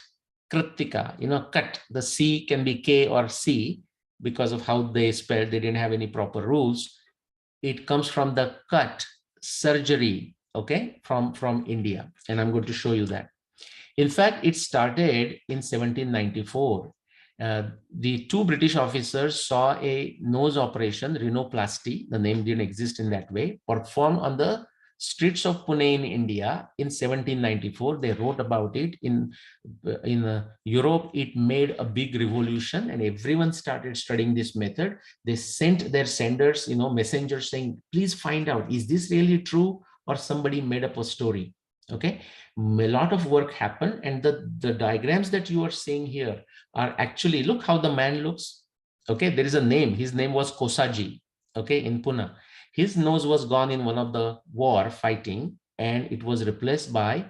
Kritika, cut. The C can be K or C because of how they spelled. They didn't have any proper rules. It comes from the cut, surgery, okay, from India. And I'm going to show you that. In fact, it started in 1794. The two British officers saw a nose operation, rhinoplasty, the name didn't exist in that way, performed on the streets of Pune in India in 1794. They wrote about it in Europe. It made a big revolution and everyone started studying this method. They sent their senders, messengers saying, please find out, is this really true or somebody made up a story? Okay, a lot of work happened, and the diagrams that you are seeing here are actually, look how the man looks. Okay, there is a name. His name was Kosaji, okay, in Pune. His nose was gone in one of the war fighting, and it was replaced by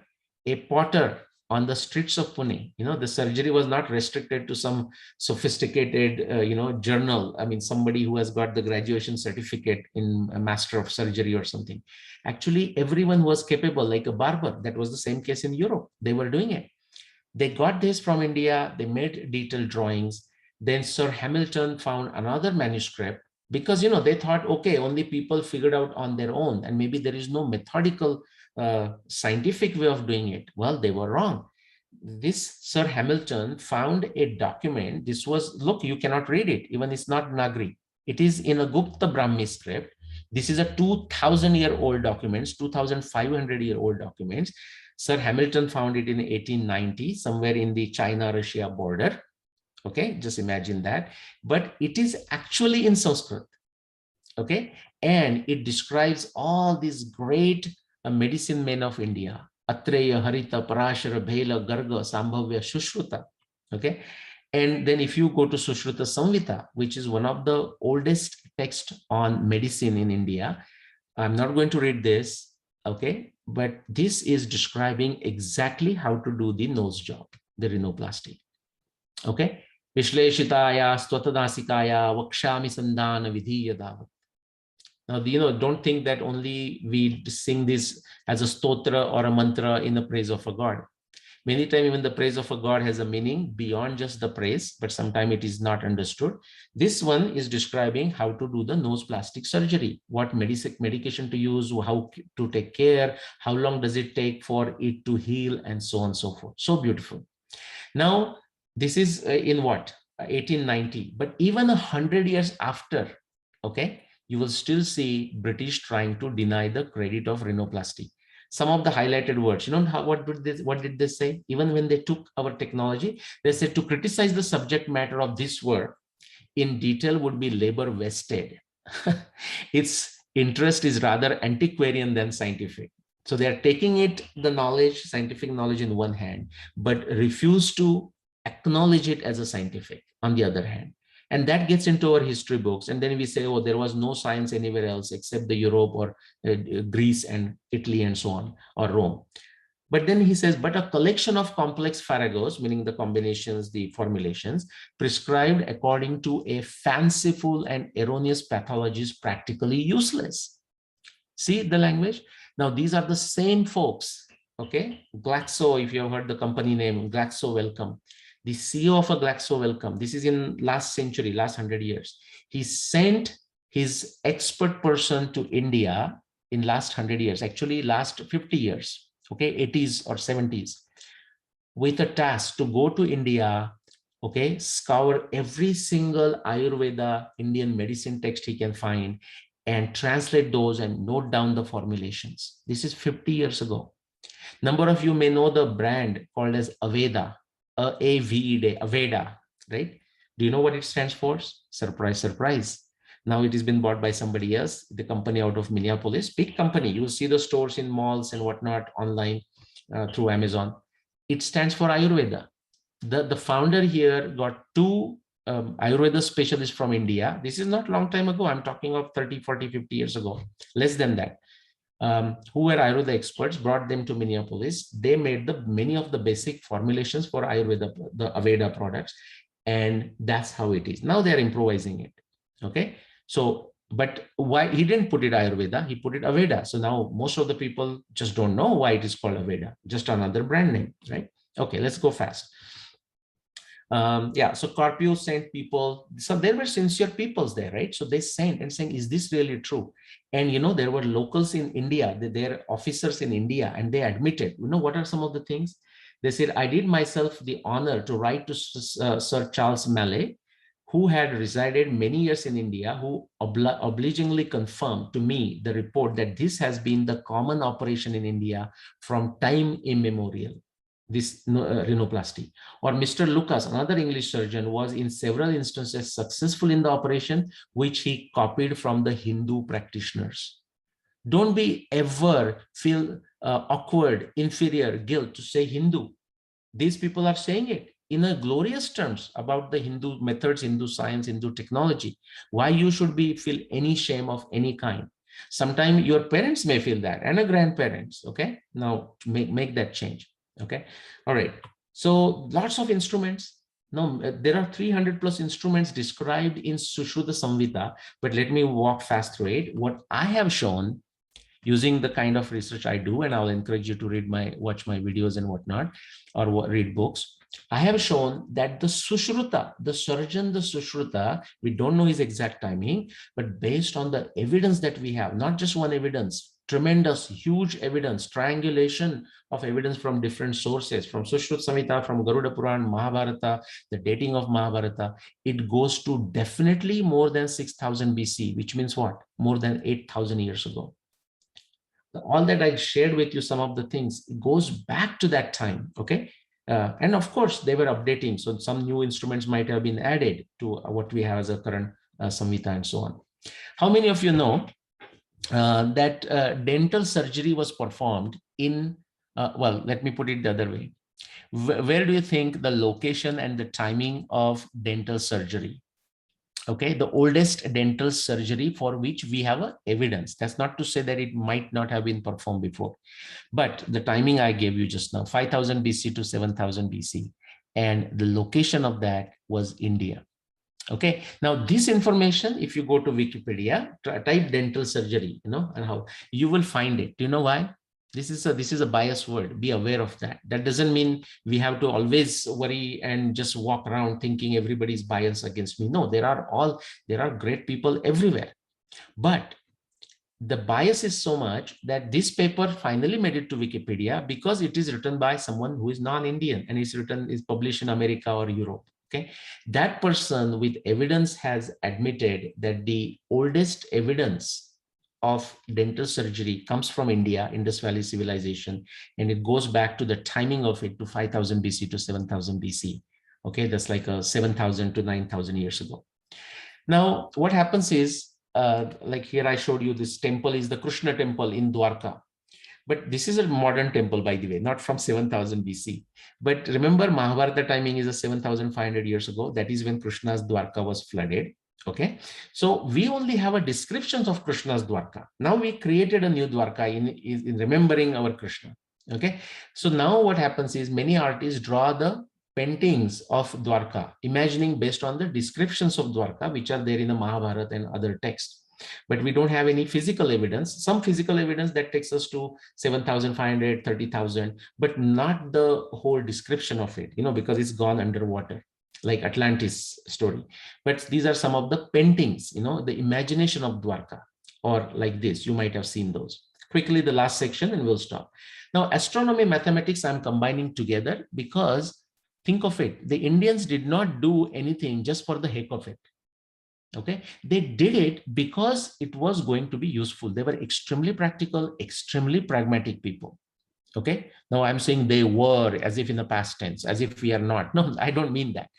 a potter on the streets of Pune. The surgery was not restricted to some sophisticated, journal. I mean, somebody who has got the graduation certificate in a master of surgery or something. Actually, everyone was capable, like a barber. That was the same case in Europe. They were doing it. They got this from India. They made detailed drawings. Then Sir Hamilton found another manuscript because, they thought, okay, only people figured out on their own, and maybe there is no methodical scientific way of doing it. Well, they were wrong. This Sir Hamilton found a document. This was, look, you cannot read it, even it's not Nagri. It is in a Gupta Brahmi script. This is a 2,000-year-old documents, 2,500-year-old documents. Sir Hamilton found it in 1890, somewhere in the China-Russia border. Okay, just imagine that. But it is actually in Sanskrit. Okay, and it describes all these great medicine men of India: Atreya, Harita, Parashara, Bhela, Garga, Sambhavya, Sushruta. Okay, and then if you go to Sushruta Samhita, which is one of the oldest texts on medicine in India, I'm not going to read this, okay, but this is describing exactly how to do the nose job, the rhinoplasty. Okay, Vishleshitaya, Stvatadasikaya, Vakshami Sandhana Vidhiyadavat. Now, don't think that only we sing this as a stotra or a mantra in the praise of a god. Many times, even the praise of a god has a meaning beyond just the praise, but sometimes it is not understood. This one is describing how to do the nose plastic surgery, what medication to use, how to take care, how long does it take for it to heal, and so on and so forth. So beautiful. Now, this is in what? 1890. But even 100 years after, okay, you will still see British trying to deny the credit of rhinoplasty. Some of the highlighted words, what did they say? Even when they took our technology, they said to criticize the subject matter of this work in detail would be labor wasted. Its interest is rather antiquarian than scientific. So they are taking it, the knowledge, scientific knowledge in one hand, but refuse to acknowledge it as a scientific on the other hand. And that gets into our history books. And then we say, oh, there was no science anywhere else except the Europe or Greece and Italy and so on, or Rome. But then he says, but a collection of complex farragos, meaning the combinations, the formulations, prescribed according to a fanciful and erroneous pathology is practically useless. See the language? Now, these are the same folks, okay? Glaxo, if you have heard the company name, Glaxo Wellcome. The CEO of a Glaxo Wellcome, this is in last century, last 100 years. He sent his expert person to India in last 100 years, actually last 50 years, okay, 80s or 70s, with a task to go to India, okay, scour every single Ayurveda Indian medicine text he can find and translate those and note down the formulations. This is 50 years ago. Number of you may know the brand called as Aveda, A-V-E-D, Aveda, right? Do you know what it stands for? Surprise, surprise. Now it has been bought by somebody else, the company out of Minneapolis, big company. You'll see the stores in malls and whatnot online through Amazon. It stands for Ayurveda. The founder here got two Ayurveda specialists from India. This is not a long time ago. I'm talking of 30, 40, 50 years ago, less than that. Who were Ayurveda experts, brought them to Minneapolis. They made many of the basic formulations for Ayurveda, the Aveda products. And that's how it is. Now they're improvising it. Okay. So, but why he didn't put it Ayurveda, he put it Aveda. So now most of the people just don't know why it is called Aveda, just another brand name, right? Okay, let's go fast. Yeah, so Carpio sent people. So there were sincere peoples there, right? So they sent and saying, is this really true? And there were locals in India, their officers in India, and they admitted, what are some of the things? They said, I did myself the honor to write to Sir Charles Mallet, who had resided many years in India, who obligingly confirmed to me the report that this has been the common operation in India from time immemorial, this rhinoplasty. Or Mr. Lucas, another English surgeon, was in several instances successful in the operation, which he copied from the Hindu practitioners. Don't be ever feel awkward, inferior, guilt to say Hindu. These people are saying it in a glorious terms about the Hindu methods, Hindu science, Hindu technology. Why you should feel any shame of any kind? Sometimes your parents may feel that, and a grandparents. Okay, now make that change. Okay, all right. So lots of instruments. Now there are 300 plus instruments described in Sushruta Samhita, but let me walk fast through it. What I have shown using the kind of research I do, and I'll encourage you to watch my videos and whatnot, or read books. I have shown that the Sushruta, the surgeon, the Sushruta, we don't know his exact timing, but based on the evidence that we have, not just one evidence, tremendous, huge evidence, triangulation of evidence from different sources, from Sushruta Samhita, from Garuda Puran, Mahabharata, the dating of Mahabharata, it goes to definitely more than 6000 BC, which means what? More than 8000 years ago. All that I shared with you, some of the things, it goes back to that time. Okay. And of course, they were updating. So some new instruments might have been added to what we have as a current Samhita and so on. How many of you know that dental surgery was performed in, well, let me put it the other way. Where do you think the location and the timing of dental surgery? Okay, the oldest dental surgery for which we have a evidence. That's not to say that it might not have been performed before, but the timing I gave you just now, 5000 BC to 7000 BC, and the location of that was India. Okay, now this information, if you go to Wikipedia, type dental surgery, and how you will find it. Do you know why? This is a biased word. Be aware of that. That doesn't mean we have to always worry and just walk around thinking everybody's biased against me. No, there are great people everywhere. But the bias is so much that this paper finally made it to Wikipedia because it is written by someone who is non-Indian, and is published in America or Europe. Okay, that person with evidence has admitted that the oldest evidence of dental surgery comes from India, Indus Valley civilization, and it goes back to the timing of it to 5000 BC to 7000 BC. Okay, that's like 7000 to 9000 years ago. Now, what happens is, like here I showed you, this temple is the Krishna temple in Dwarka. But this is a modern temple, by the way, not from 7000 BC. But remember, Mahabharata timing is a 7500 years ago. That is when Krishna's Dwarka was flooded. Okay, so we only have a description of Krishna's Dwarka. Now we created a new Dwarka in remembering our Krishna. Okay, so now what happens is many artists draw the paintings of Dwarka, imagining based on the descriptions of Dwarka, which are there in the Mahabharata and other texts. But we don't have any physical evidence. Some physical evidence that takes us to 7,500, 30,000, but not the whole description of it, because it's gone underwater, like Atlantis story. But these are some of the paintings, the imagination of Dwarka, or like this, you might have seen those. Quickly, the last section, and we'll stop. Now, astronomy, mathematics, I'm combining together because think of it, the Indians did not do anything just for the heck of it. Okay, they did it because it was going to be useful. They were extremely practical, extremely pragmatic people. Okay, now I'm saying they were as if in the past tense, as if we are not. No, I don't mean that.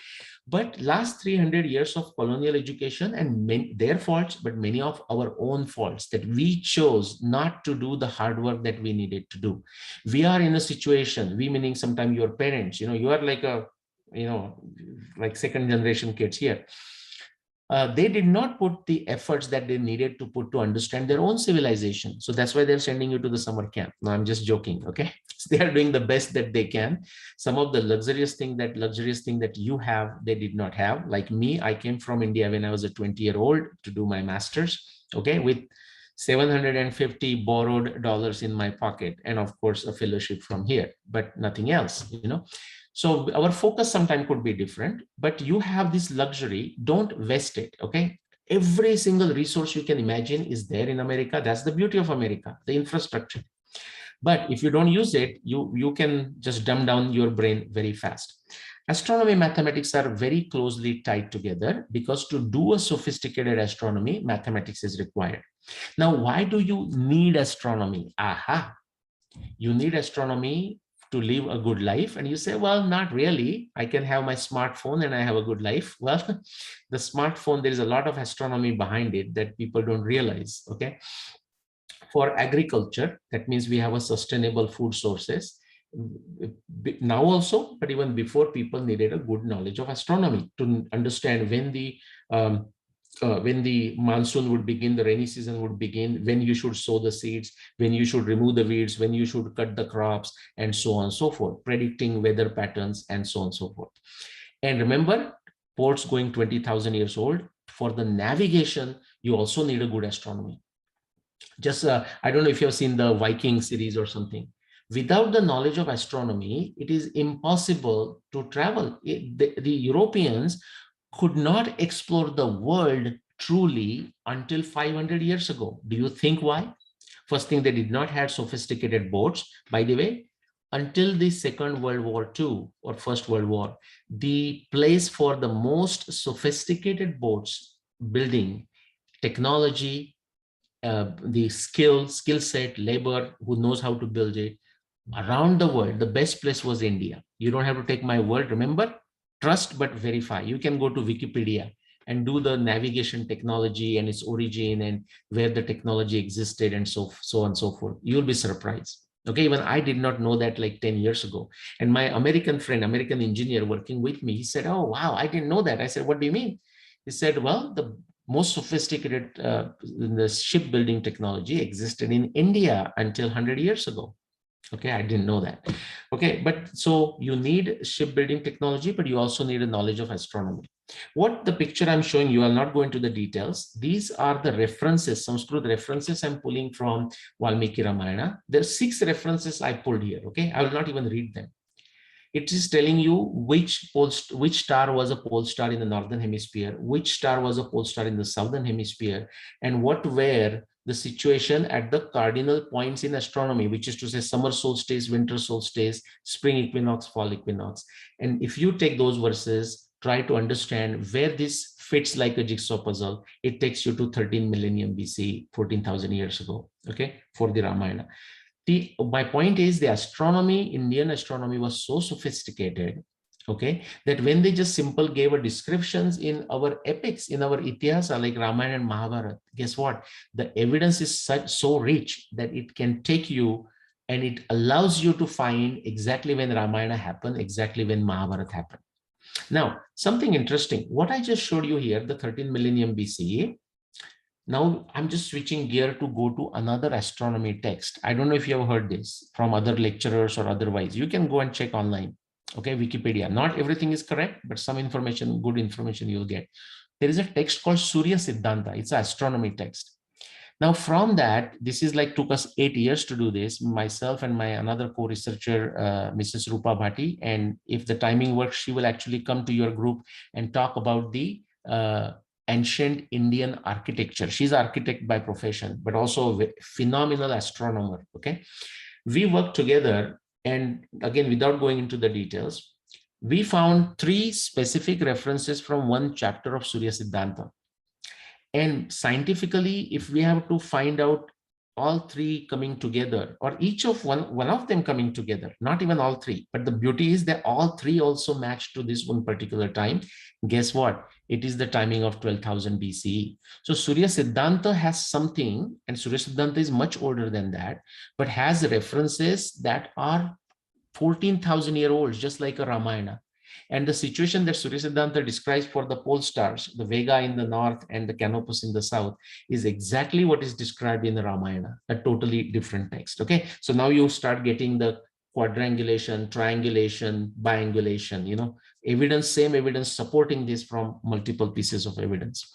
But last 300 years of colonial education and their faults, but many of our own faults, that we chose not to do the hard work that we needed to do. We are in a situation, we meaning sometimes your parents, you are like like second generation kids here. They did not put the efforts that they needed to put to understand their own civilization. So that's why they're sending you to the summer camp. No, I'm just joking. Okay. So they are doing the best that they can. Some of the luxurious thing that you have, they did not have. Like me, I came from India when I was a 20-year-old to do my master's. Okay. With 750 borrowed dollars in my pocket, and of course a fellowship from here, but nothing else, So our focus sometimes could be different, but you have this luxury. Don't waste it. Okay. Every single resource you can imagine is there in America. That's the beauty of America, the infrastructure. But if you don't use it, you can just dumb down your brain very fast. Astronomy and mathematics are very closely tied together because to do a sophisticated astronomy, mathematics is required. Now, why do you need astronomy? Aha, you need astronomy to live a good life. And you say, well, not really. I can have my smartphone and I have a good life. Well, the smartphone, there is a lot of astronomy behind it that people don't realize. Okay. For agriculture, that means we have a sustainable food sources now also, but even before, people needed a good knowledge of astronomy to understand when the monsoon would begin, the rainy season would begin, when you should sow the seeds, when you should remove the weeds, when you should cut the crops, and so on and so forth, predicting weather patterns and so on and so forth. And remember, ports going 20,000 years old, for the navigation, you also need a good astronomy. Just, I don't know if you have seen the Viking series or something. Without the knowledge of astronomy, it is impossible to travel. The Europeans could not explore the world truly until 500 years ago. Do you think why? First thing, they did not have sophisticated boats. By the way, until the Second World War II or First World War, the place for the most sophisticated boats building, technology, the skill set, labor, who knows how to build it, around the world, the best place was India. You don't have to take my word. Remember, trust but verify. You can go to Wikipedia and do the navigation technology and its origin and where the technology existed and so on and so forth. You'll be surprised. Okay, even I did not know that like 10 years ago. And my American friend, American engineer working with me, he said, oh, wow, I didn't know that. I said, what do you mean? He said, well, the most sophisticated the shipbuilding technology existed in India until 100 years ago. Okay, I didn't know that. Okay, but so you need shipbuilding technology, but you also need a knowledge of astronomy. What the picture I'm showing you, I'll not go into the details. These are the references, Sanskrit references I'm pulling from Valmiki Ramayana. There are 6 references I pulled here. Okay, I will not even read them. It is telling you which star was a pole star in the northern hemisphere, which star was a pole star in the southern hemisphere, and what were the situation at the cardinal points in astronomy, which is to say summer solstice, winter solstice, spring equinox, fall equinox. And if you take those verses, try to understand where this fits like a jigsaw puzzle, it takes you to 13 millennium BC, 14,000 years ago, okay, for the Ramayana. My point is the astronomy, Indian astronomy was so sophisticated, okay, that when they just simple gave a descriptions in our epics, in our itihasa, like Ramayana and Mahabharata, guess what? The evidence is so rich that it can take you and it allows you to find exactly when Ramayana happened, exactly when Mahabharata happened. Now, something interesting, what I just showed you here, the 13 millennium BCE, now I'm just switching gear to go to another astronomy text. I don't know if you have heard this from other lecturers or otherwise. You can go and check online. Okay, Wikipedia. Not everything is correct, but some information, good information you'll get. There is a text called Surya Siddhanta. It's an astronomy text. Now from that, this is like took us 8 years to do this, myself and my another co-researcher, Mrs. Rupa Bhatti. And if the timing works, she will actually come to your group and talk about the ancient Indian architecture. She's an architect by profession, but also a phenomenal astronomer. Okay, we worked together, and again, without going into the details, we found 3 specific references from one chapter of Surya Siddhanta. And scientifically, if we have to find out all 3 coming together, or each of one of them coming together, not even all 3, but the beauty is that all 3 also match to this one particular time. Guess what? It is the timing of 12,000 BCE. So Surya Siddhanta has something, and Surya Siddhanta is much older than that, but has references that are 14,000 year olds, just like a Ramayana. And the situation that Surya Siddhanta describes for the pole stars, the Vega in the north and the Canopus in the south, is exactly what is described in the Ramayana, a totally different text. Okay, so now you start getting the quadrangulation, triangulation, biangulation, evidence, same evidence supporting this from multiple pieces of evidence.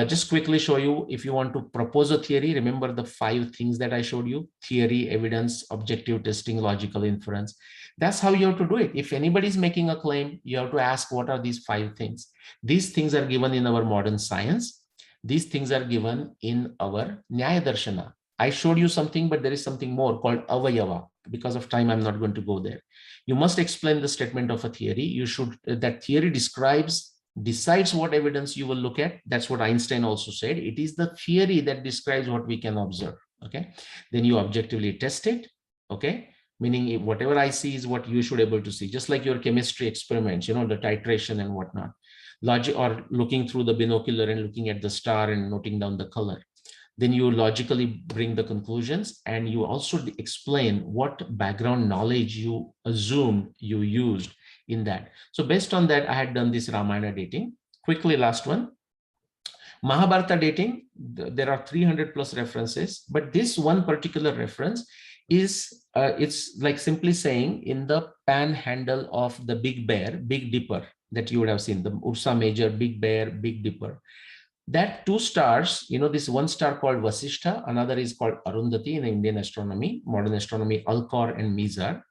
Just quickly show you, if you want to propose a theory, remember the 5 things that I showed you: theory, evidence, objective testing, logical inference. That's how you have to do it. If anybody is making a claim, you have to ask, what are these 5 things? These things are given in our modern science. These things are given in our Nyaya Darshana. I showed you something, but there is something more called Avayava. Because of time, I'm not going to go there. You must explain the statement of a theory. You should, that theory decides what evidence you will look at. That's what Einstein also said. It is the theory that describes what we can observe. Okay. Then you objectively test it. Okay. Meaning whatever I see is what you should be able to see. Just like your chemistry experiments, the titration and whatnot. Logic, or looking through the binocular and looking at the star and noting down the color. Then you logically bring the conclusions, and you also explain what background knowledge you assume you used in that. So based on that, I had done this Ramayana dating. Quickly, last one. Mahabharata dating, there are 300 plus references, but this one particular reference is, it's like simply saying in the panhandle of the Big Bear, Big Dipper, that you would have seen, the Ursa Major, Big Bear, Big Dipper. That 2 stars, this one star called Vasishtha, another is called Arundhati in Indian astronomy, modern astronomy, Alcor and Mizar.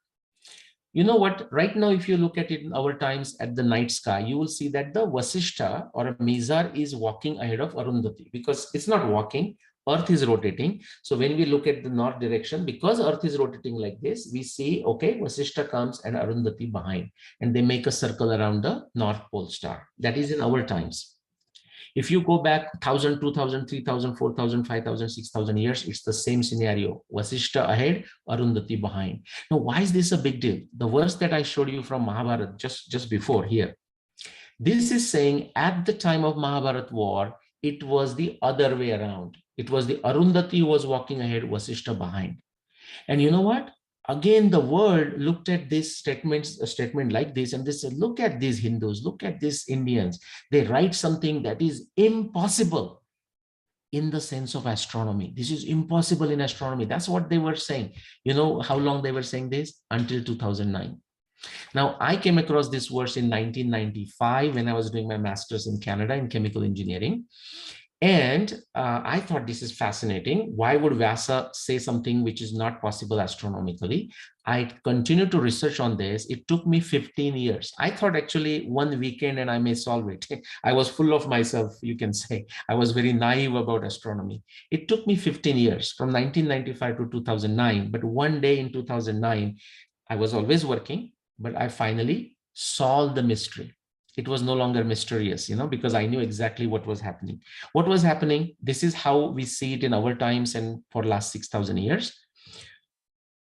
You know what, right now, if you look at it in our times at the night sky, you will see that the Vasishtha or Mizar is walking ahead of Arundhati, because it's not walking, Earth is rotating. So when we look at the north direction, because Earth is rotating like this, we see, okay, Vasishtha comes and Arundhati behind, and they make a circle around the North Pole star. That is in our times. If you go back 1,000, 2,000, 3,000, 4,000, 5,000, 6,000 years, it's the same scenario. Vasishtha ahead, Arundhati behind. Now, why is this a big deal? The verse that I showed you from Mahabharata just before here, this is saying at the time of Mahabharata war, it was the other way around. It was the Arundhati who was walking ahead, Vasishtha behind. And you know what? Again, the world looked at this a statement like this, and they said, look at these Hindus, look at these Indians. They write something that is impossible in the sense of astronomy. This is impossible in astronomy. That's what they were saying. You know how long they were saying this? Until 2009. Now, I came across this verse in 1995 when I was doing my master's in Canada in chemical engineering. And I thought this is fascinating. Why would Vyasa say something which is not possible astronomically? I continued to research on this. It took me 15 years. I thought actually one weekend and I may solve it. I was full of myself, you can say. I was very naive about astronomy. It took me 15 years from 1995 to 2009. But one day in 2009, I was always working, but I finally solved the mystery. It was no longer mysterious, because I knew exactly what was happening. What was happening? This is how we see it in our times and for last 6,000 years.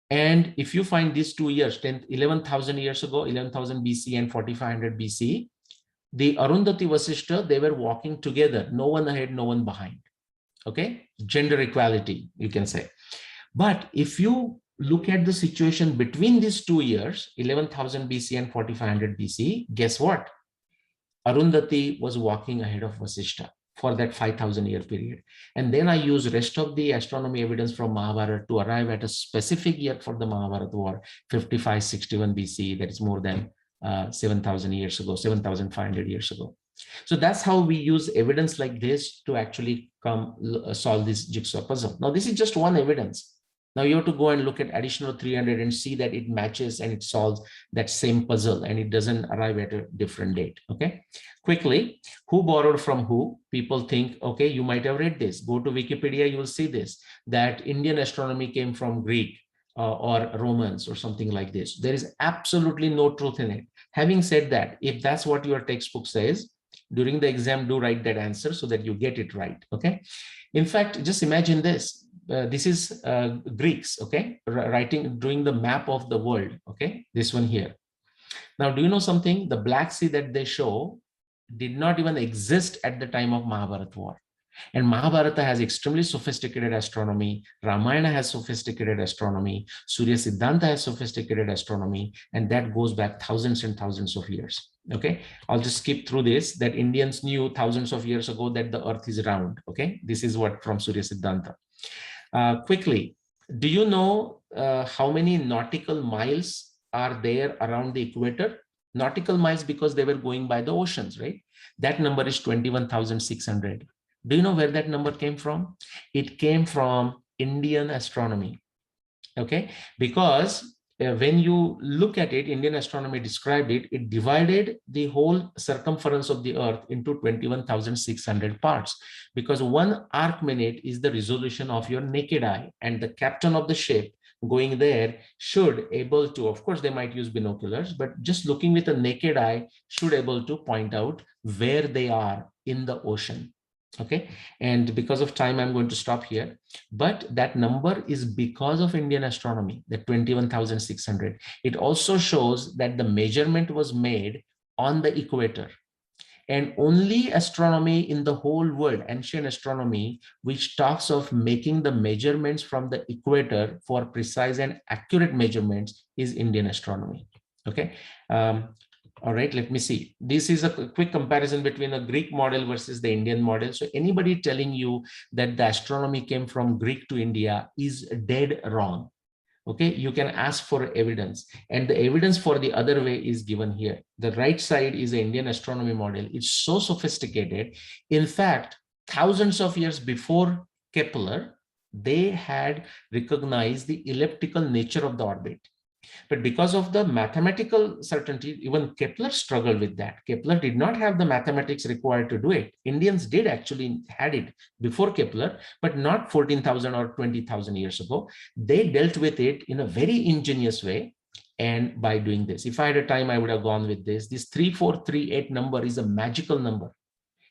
And if you find these 2 years, 11,000 years ago, 11,000 BC and 4,500 BC, the Arundhati Vasishtha, they were walking together, no one ahead, no one behind. Okay, gender equality, you can say. But if you look at the situation between these 2 years, 11,000 BC and 4,500 BC, guess what? Arundhati was walking ahead of Vasishtha for that 5,000 year period. And then I use rest of the astronomy evidence from Mahabharata to arrive at a specific year for the Mahabharata war, 5561 BC, that is more than 7,000 years ago, 7,500 years ago. So that's how we use evidence like this to actually solve this jigsaw puzzle. Now, this is just one evidence. Now you have to go and look at additional 300 and see that it matches and it solves that same puzzle and it doesn't arrive at a different date. Okay, quickly, who borrowed from who? People think, okay, you might have read this. Go to Wikipedia, you will see this, that Indian astronomy came from Greek or Romans or something like this. There is absolutely no truth in it. Having said that, if that's what your textbook says, during the exam, do write that answer so that you get it right. Okay. In fact, just imagine this. This is Greeks, okay, doing the map of the world, okay, this one here. Now, do you know something? The Black Sea that they show did not even exist at the time of Mahabharata war. And Mahabharata has extremely sophisticated astronomy. Ramayana has sophisticated astronomy. Surya Siddhanta has sophisticated astronomy. And that goes back thousands and thousands of years. Okay, I'll just skip through this, that Indians knew thousands of years ago that the earth is round. Okay, this is what from Surya Siddhanta. Quickly, do you know how many nautical miles are there around the equator? Nautical miles, because they were going by the oceans, right? That number is 21,600. Do you know where that number came from? It came from Indian astronomy. Okay, because when you look at it, Indian astronomy described it, it divided the whole circumference of the earth into 21,600 parts, because one arc minute is the resolution of your naked eye, and the captain of the ship going there should able to, of course they might use binoculars, but just looking with a naked eye should able to point out where they are in the ocean. Okay, and because of time I'm going to stop here, but that number is because of Indian astronomy, the 21,600. It also shows that the measurement was made on the equator, and only astronomy in the whole world, ancient astronomy, which talks of making the measurements from the equator for precise and accurate measurements, is Indian astronomy. Okay. All right, let me see. This is a quick comparison between a Greek model versus the Indian model. So anybody telling you that the astronomy came from Greek to India is dead wrong. Okay, you can ask for evidence, and the evidence for the other way is given here. The right side is the Indian astronomy model. It's so sophisticated. In fact, thousands of years before Kepler, they had recognized the elliptical nature of the orbit. But because of the mathematical certainty, even Kepler struggled with that. Kepler did not have the mathematics required to do it. Indians did actually had it before Kepler, but not 14,000 or 20,000 years ago. They dealt with it in a very ingenious way. And by doing this, if I had a time, I would have gone with this. This 3438 number is a magical number.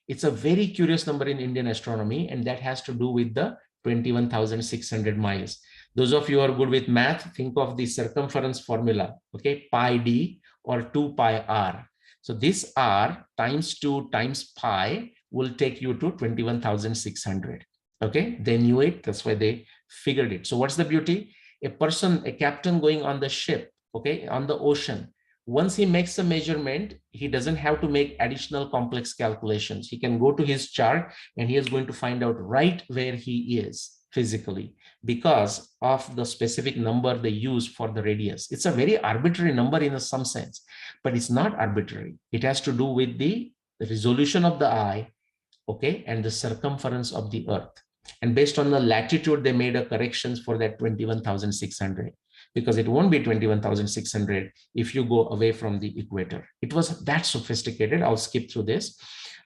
It's a very curious number in Indian astronomy, and that has to do with the 21,600 miles. Those of you who are good with math, think of the circumference formula, okay, pi d or 2 pi r. So this r times 2 times pi will take you to 21,600. Okay, they knew it. That's why they figured it. So what's the beauty? A person, a captain going on the ship, okay, on the ocean, once he makes a measurement, he doesn't have to make additional complex calculations. He can go to his chart and he is going to find out right where he is physically because of the specific number they use for the radius. It's a very arbitrary number in some sense, but it's not arbitrary. It has to do with the resolution of the eye, okay, and the circumference of the earth. And based on the latitude, they made a corrections for that 21,600, because it won't be 21,600 if you go away from the equator. It was that sophisticated. I'll skip through this.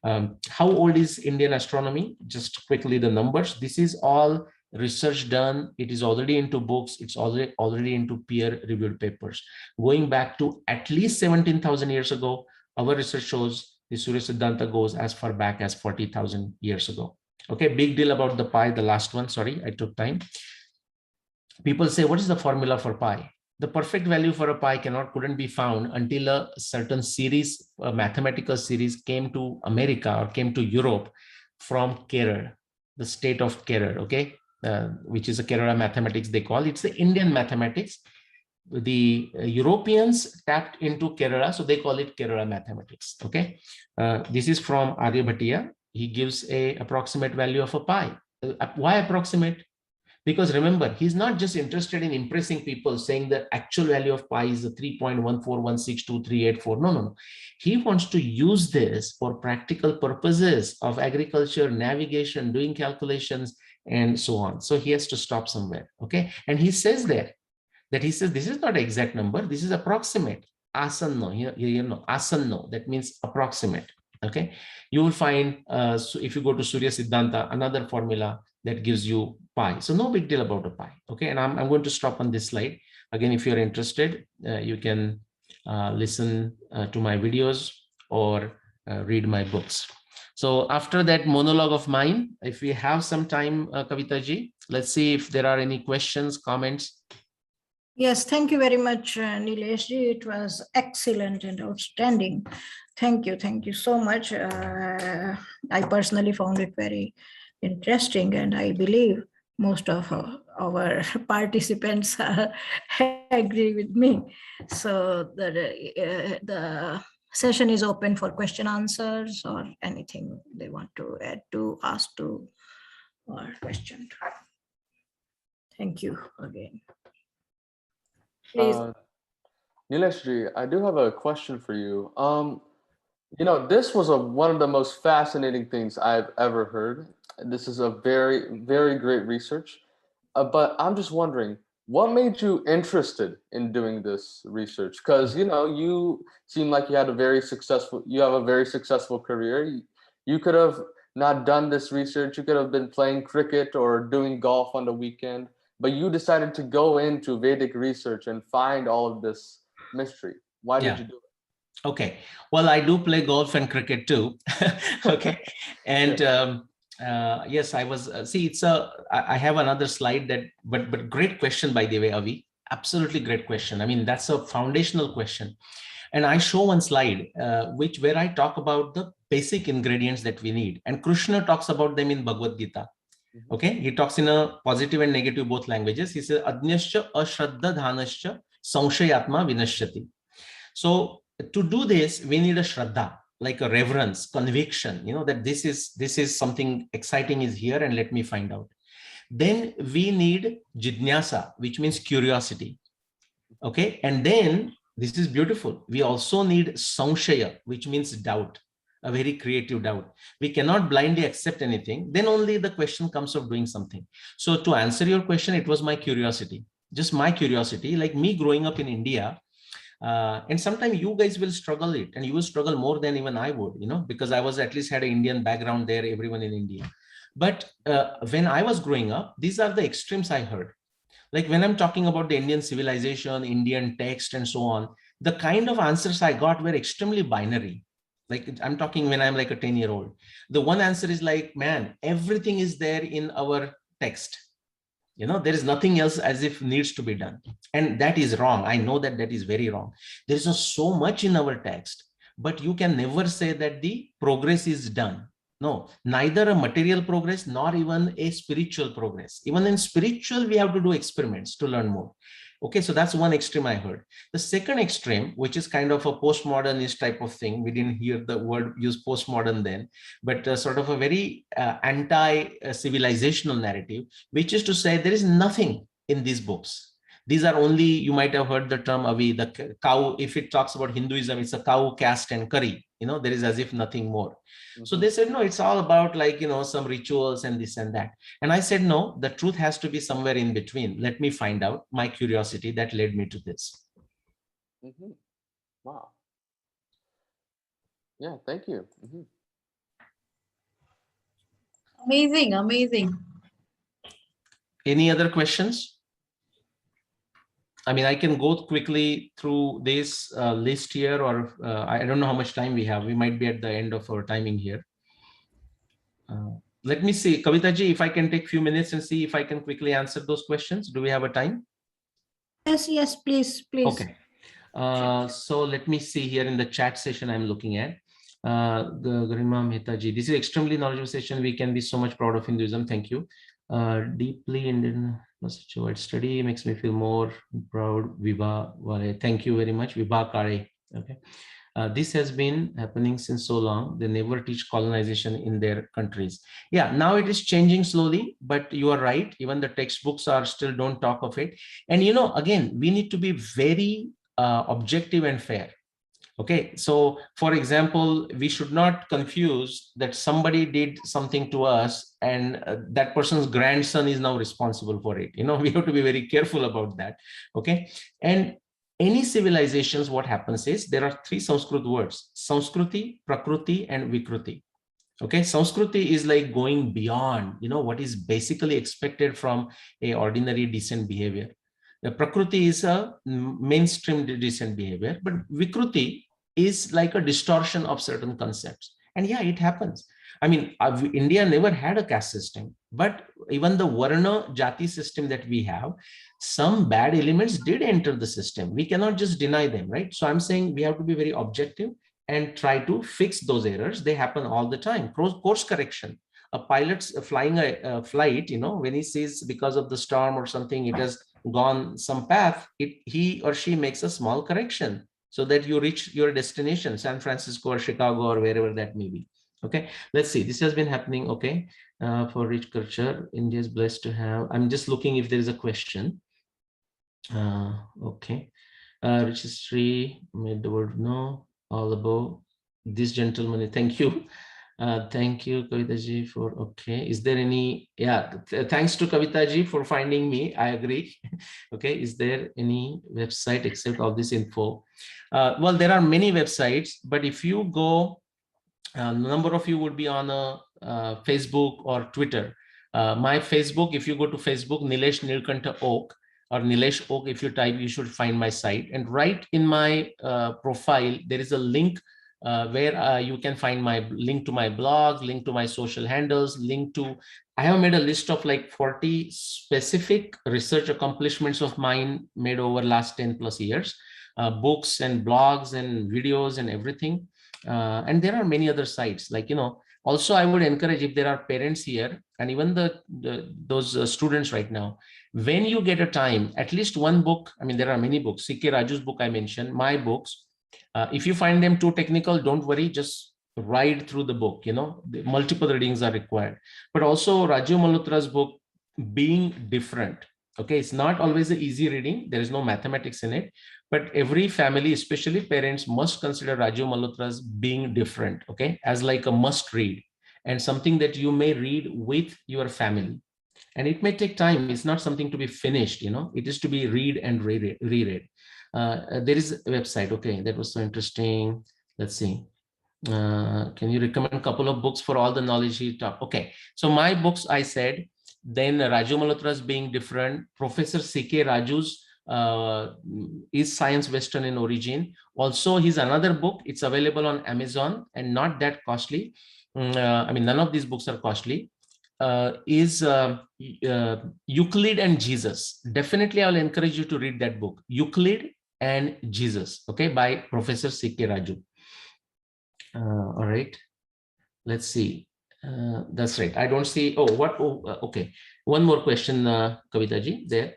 How old is Indian astronomy? Just quickly the numbers. This is all research done. It is already into books. It's already into peer-reviewed papers. Going back to at least 17,000 years ago, our research shows the Surya Siddhanta goes as far back as 40,000 years ago. Okay, big deal about the pi, the last one. Sorry, I took time. People say, what is the formula for pi? The perfect value for a pi couldn't be found until a certain series, a mathematical series, came to America or came to Europe from Kerala, the state of Kerala, okay, which is a Kerala mathematics they call. It's the Indian mathematics. The Europeans tapped into Kerala, so they call it Kerala mathematics, okay. This is from Aryabhatiya. He gives a approximate value of a pi. Why approximate? Because remember, he's not just interested in impressing people saying the actual value of pi is 3.1416238.4. No, no, no. He wants to use this for practical purposes of agriculture, navigation, doing calculations, and so on. So he has to stop somewhere. Okay. And he says there that he says this is not an exact number, this is approximate. Asanno, asanno, that means approximate. Okay. You will find, so if you go to Surya Siddhanta, another formula that gives you pi. So no big deal about a pi. Okay, and I'm going to stop on this slide. Again, if you're interested, you can listen to my videos or read my books. So after that monologue of mine, if we have some time, Kavita ji, let's see if there are any questions, comments. Yes, thank you very much, Nilesh ji. It was excellent and outstanding. Thank you so much. I personally found it very interesting, and I believe most of our participants agree with me. So the session is open for question answers or anything they want to add to, ask to, or question to. Thank you again. Please. Nilesh ji, I do have a question for you. You know, this was one of the most fascinating things I've ever heard. This is a very, very great research. But I'm just wondering, what made you interested in doing this research? Because, you know, you seem like you have a very successful career. You could have not done this research. You could have been playing cricket or doing golf on the weekend, but you decided to go into Vedic research and find all of this mystery. Why did Yeah. you do Okay. Well, I do play golf and cricket too. Okay. And it? yes, I was. See, I have another slide that, but great question, by the way, Avi. Absolutely great question. I mean, that's a foundational question. And I show one slide where I talk about the basic ingredients that we need. And Krishna talks about them in Bhagavad Gita. Mhm. Okay. He talks in a positive and negative both languages. He says, Adnyascha ashraddha dhanascha samshayatma vinashyati. So to do this, we need a shraddha, like a reverence, conviction, that this is something exciting is here and let me find out. Then we need jidnyasa, which means curiosity. Okay. And then this is beautiful. We also need samshaya, which means doubt, a very creative doubt. We cannot blindly accept anything. Then only the question comes of doing something. So to answer your question, it was my curiosity, just my curiosity, like me growing up in India. And sometimes you guys will struggle it, and you will struggle more than even I would, because I was at least had an Indian background there, everyone in India. But when I was growing up, these are the extremes I heard. Like when I'm talking about the Indian civilization, Indian text, and so on, the kind of answers I got were extremely binary. Like I'm talking when I'm like a 10-year-old. The one answer is like, man, everything is there in our text. There is nothing else as if needs to be done. And that is wrong. I know that is very wrong. There is so much in our text, but you can never say that the progress is done. No, neither a material progress nor even a spiritual progress. Even in spiritual, we have to do experiments to learn more. Okay, so that's one extreme I heard. The second extreme, which is kind of a postmodernist type of thing, we didn't hear the word use postmodern then, but sort of a very anti-civilizational narrative, which is to say there is nothing in these books. These are only, you might have heard the term Avi, the cow. If it talks about Hinduism, it's a cow, caste, and curry. There is as if nothing more. So Mhm. they said, no, it's all about like, some rituals and this and that. And I said, no, the truth has to be somewhere in between. Let me find out. My curiosity that led me to this. Mhm. Wow. Yeah, thank you. Amazing, amazing. Any other questions? I mean, I can go quickly through this list here, or I don't know how much time we have. We might be at the end of our timing here. Let me see, Kavita ji, if I can take a few minutes and see if I can quickly answer those questions. Do we have a time? Yes, please. Okay. So let me see here in the chat session I'm looking at. Garima Mehta ji, this is extremely knowledgeable session. We can be so much proud of Hinduism. Thank you. Deeply Indian, such a wide study makes me feel more proud. Vibha Vare. Thank you very much. Vibha Kare. Okay. This has been happening since so long. They never teach colonization in their countries. Yeah, now it is changing slowly, but you are right. Even the textbooks are still don't talk of it. And again, we need to be very objective and fair. Okay, so for example, we should not confuse that somebody did something to us and that person's grandson is now responsible for it. We have to be very careful about that. Okay, and any civilizations, what happens is there are three Sanskrit words: Sanskriti, Prakruti, and Vikruti. Okay, Sanskriti is like going beyond, what is basically expected from a ordinary decent behavior. The Prakriti is a mainstream decent behavior, but Vikruti is like a distortion of certain concepts. And yeah, it happens. I mean, India never had a caste system, but even the Varna Jati system that we have, some bad elements did enter the system. We cannot just deny them, right? So I'm saying we have to be very objective and try to fix those errors. They happen all the time. Course correction. A pilot's flying a flight, when he sees because of the storm or something, it has gone some path, he or she makes a small correction so that you reach your destination, San Francisco or Chicago or wherever that may be. Okay, let's see. This has been happening. Okay, for rich culture, India is blessed to have. I'm just looking if there is a question. Okay, rich history made the world know all above. this gentleman, thank you. Thank you, Kavita ji, for, okay. Is there any, yeah, thanks to Kavita ji for finding me. I agree. Okay. Is there any website except all this info? Well, there are many websites, but if you go, a number of you would be on Facebook or Twitter. My Facebook, if you go to Facebook, Nilesh Nilkantha Oak, or Nilesh Oak, if you type, you should find my site. And right in my profile, there is a link where you can find my link to my blog, link to my social handles, link to, I have made a list of like 40 specific research accomplishments of mine made over last 10 plus years, books and blogs and videos and everything. And there are many other sites, like, also I would encourage, if there are parents here and even those students right now, when you get a time, at least one book, I mean, there are many books, C.K. Raju's book I mentioned, my books, if you find them too technical, don't worry, just ride through the book, the multiple readings are required. But also Raju Malhotra's book, Being Different. Okay, it's not always an easy reading. There is no mathematics in it, but every family, especially parents, must consider Raju Malhotra's Being Different, okay, as like a must read and something that you may read with your family. And it may take time. It's not something to be finished, it is to be read and reread. There is a website. Okay, that was so interesting. Let's see. Can you recommend a couple of books for all the knowledge he taught? Okay, so my books, I said, then Raju Malhotra's Being Different, Professor C.K. Raju's Is Science Western in Origin. Also, his another book, it's available on Amazon and not that costly. I mean, none of these books are costly. Is Euclid and Jesus. Definitely, I'll encourage you to read that book, Euclid and Jesus, okay, by Professor C.K. Raju. All right, let's see. That's right. I don't see. Oh, what? Oh, okay. One more question, Kavita ji. There.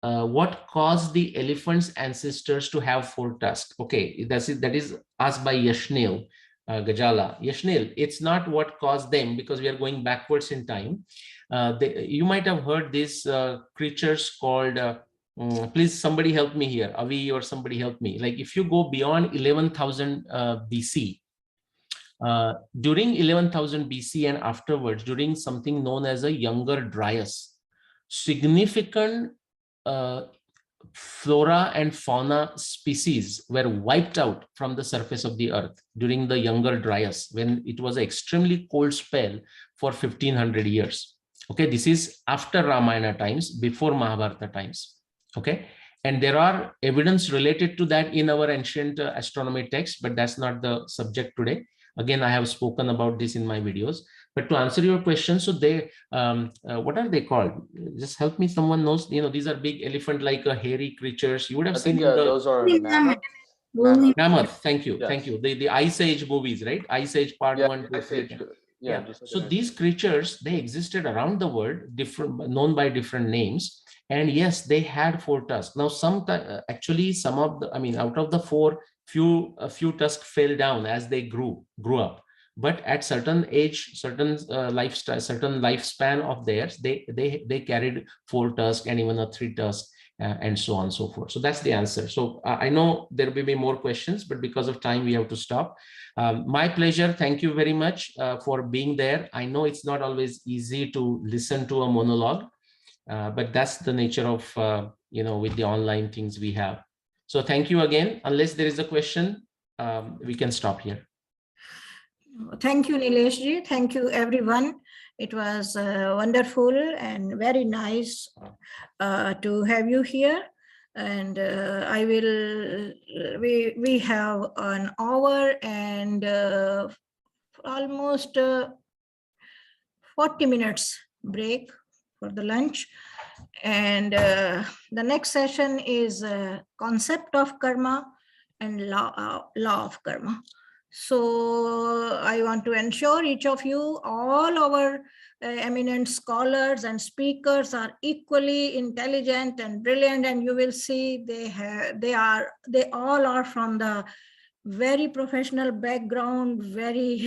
What caused the elephant's ancestors to have 4 tusks? Okay, that's it. That is asked by Yashnil Gajala. Yashnil, it's not what caused them, because we are going backwards in time. You might have heard these creatures called. Please, somebody help me here. Avi or somebody help me. Like if you go beyond 11,000 BC. During 11,000 BC and afterwards, during something known as a Younger Dryas, significant flora and fauna species were wiped out from the surface of the earth during the Younger Dryas, when it was an extremely cold spell for 1500 years. Okay, this is after Ramayana times, before Mahabharata times. Okay, and there are evidence related to that in our ancient astronomy text, but that's not the subject today. Again, I have spoken about this in my videos. But to answer your question, so they, what are they called? Just help me. Someone knows. These are big elephant-like hairy creatures. You would have seen in the those are mammoths. Mammoth. Mammoth. Thank you, Yes. thank you. The Ice Age movies, right? Ice Age Part Yeah, 1, 2, 3. yeah. Just so these creatures, they existed around the world, different, known by different names. And yes, they had 4 tusks. Now, actually, some of the, I mean, out of the 4, a few tusks fell down as they grew up. But at certain age, certain lifestyle, certain lifespan of theirs, they carried 4 tusks and even a 3 tusk, and so on and so forth. So that's the answer. So I know there will be more questions, but because of time, we have to stop. My pleasure. Thank you very much for being there. I know it's not always easy to listen to a monologue, but that's the nature of, with the online things we have. So thank you again. Unless there is a question, we can stop here. Thank you, Nilesh ji. Thank you, everyone. It was wonderful and very nice to have you here. And we have an hour and almost 40 minutes break for the lunch. And the next session is concept of karma and law of karma. So I want to ensure each of you, all our eminent scholars and speakers are equally intelligent and brilliant, and you will see they all are from the very professional background, very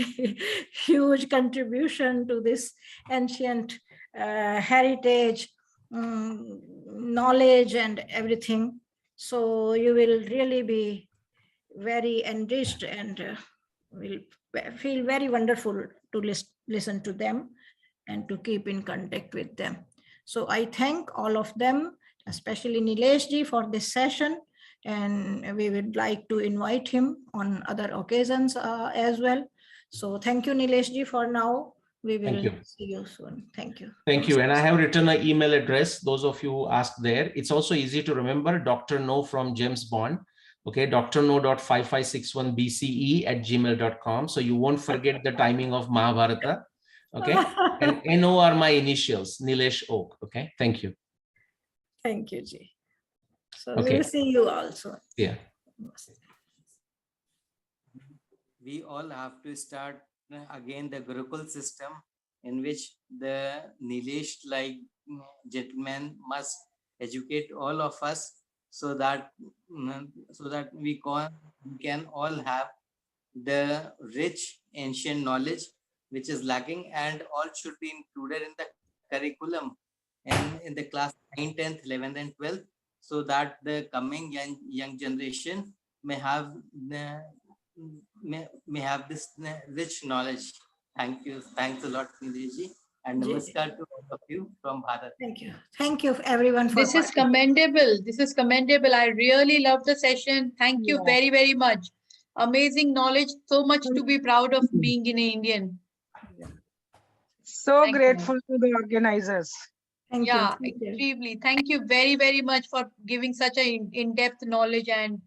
huge contribution to this ancient heritage, knowledge and everything. So you will really be very enriched and will feel very wonderful to listen to them and to keep in contact with them. So I thank all of them, especially Nilesh ji, for this session, and we would like to invite him on other occasions as well. So thank you, Nilesh ji, for now. We will see you soon. Thank you. Thank you. And I have written an email address. Those of you who asked there, it's also easy to remember. Dr. No from James Bond. Okay, drno.5561bce@gmail.com. So you won't forget the timing of Mahabharata. Okay, and NO are my initials, Nilesh Oak. Okay, thank you. Thank you, Ji. So Okay. we will see you also. Yeah. We all have to start again the Gurukul system, in which the Nilesh like gentleman must educate all of us so that we can all have the rich ancient knowledge which is lacking, and all should be included in the curriculum and in the class 9, 10th, 11th and 12th, so that the coming young generation may have this rich knowledge. Thank you. Thanks a lot, Nilesh, and namaskar to all of you from Bharat. Thank you. Thank you everyone for This is commendable. This is commendable. I really love the session. Thank you very, very much. Amazing knowledge. So much to be proud of being an Indian. So Thank you. grateful to the organizers. Thank Yeah, you. Thank you. extremely. Thank you very, very much for giving such an in-depth knowledge and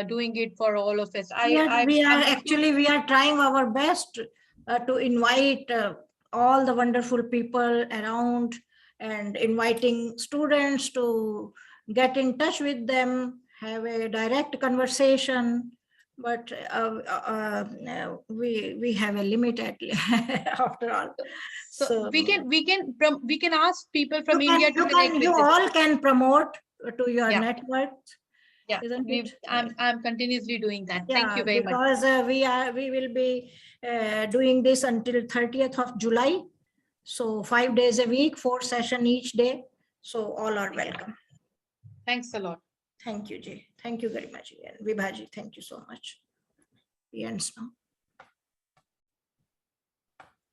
doing it for all of us. We are trying our best to invite all the wonderful people around and inviting students to get in touch with them, have a direct conversation. But we have a limit after all. So we can ask people from India to connect with you this. all can promote to your network. Yeah, I'm continuously doing that. Thank you very much. Because we will be doing this until 30th of July. So 5 days a week, 4 sessions each day. So all are welcome. Thanks a lot. Thank you, Jay. Thank you very much again. Vibhaji, thank you so much. We end now.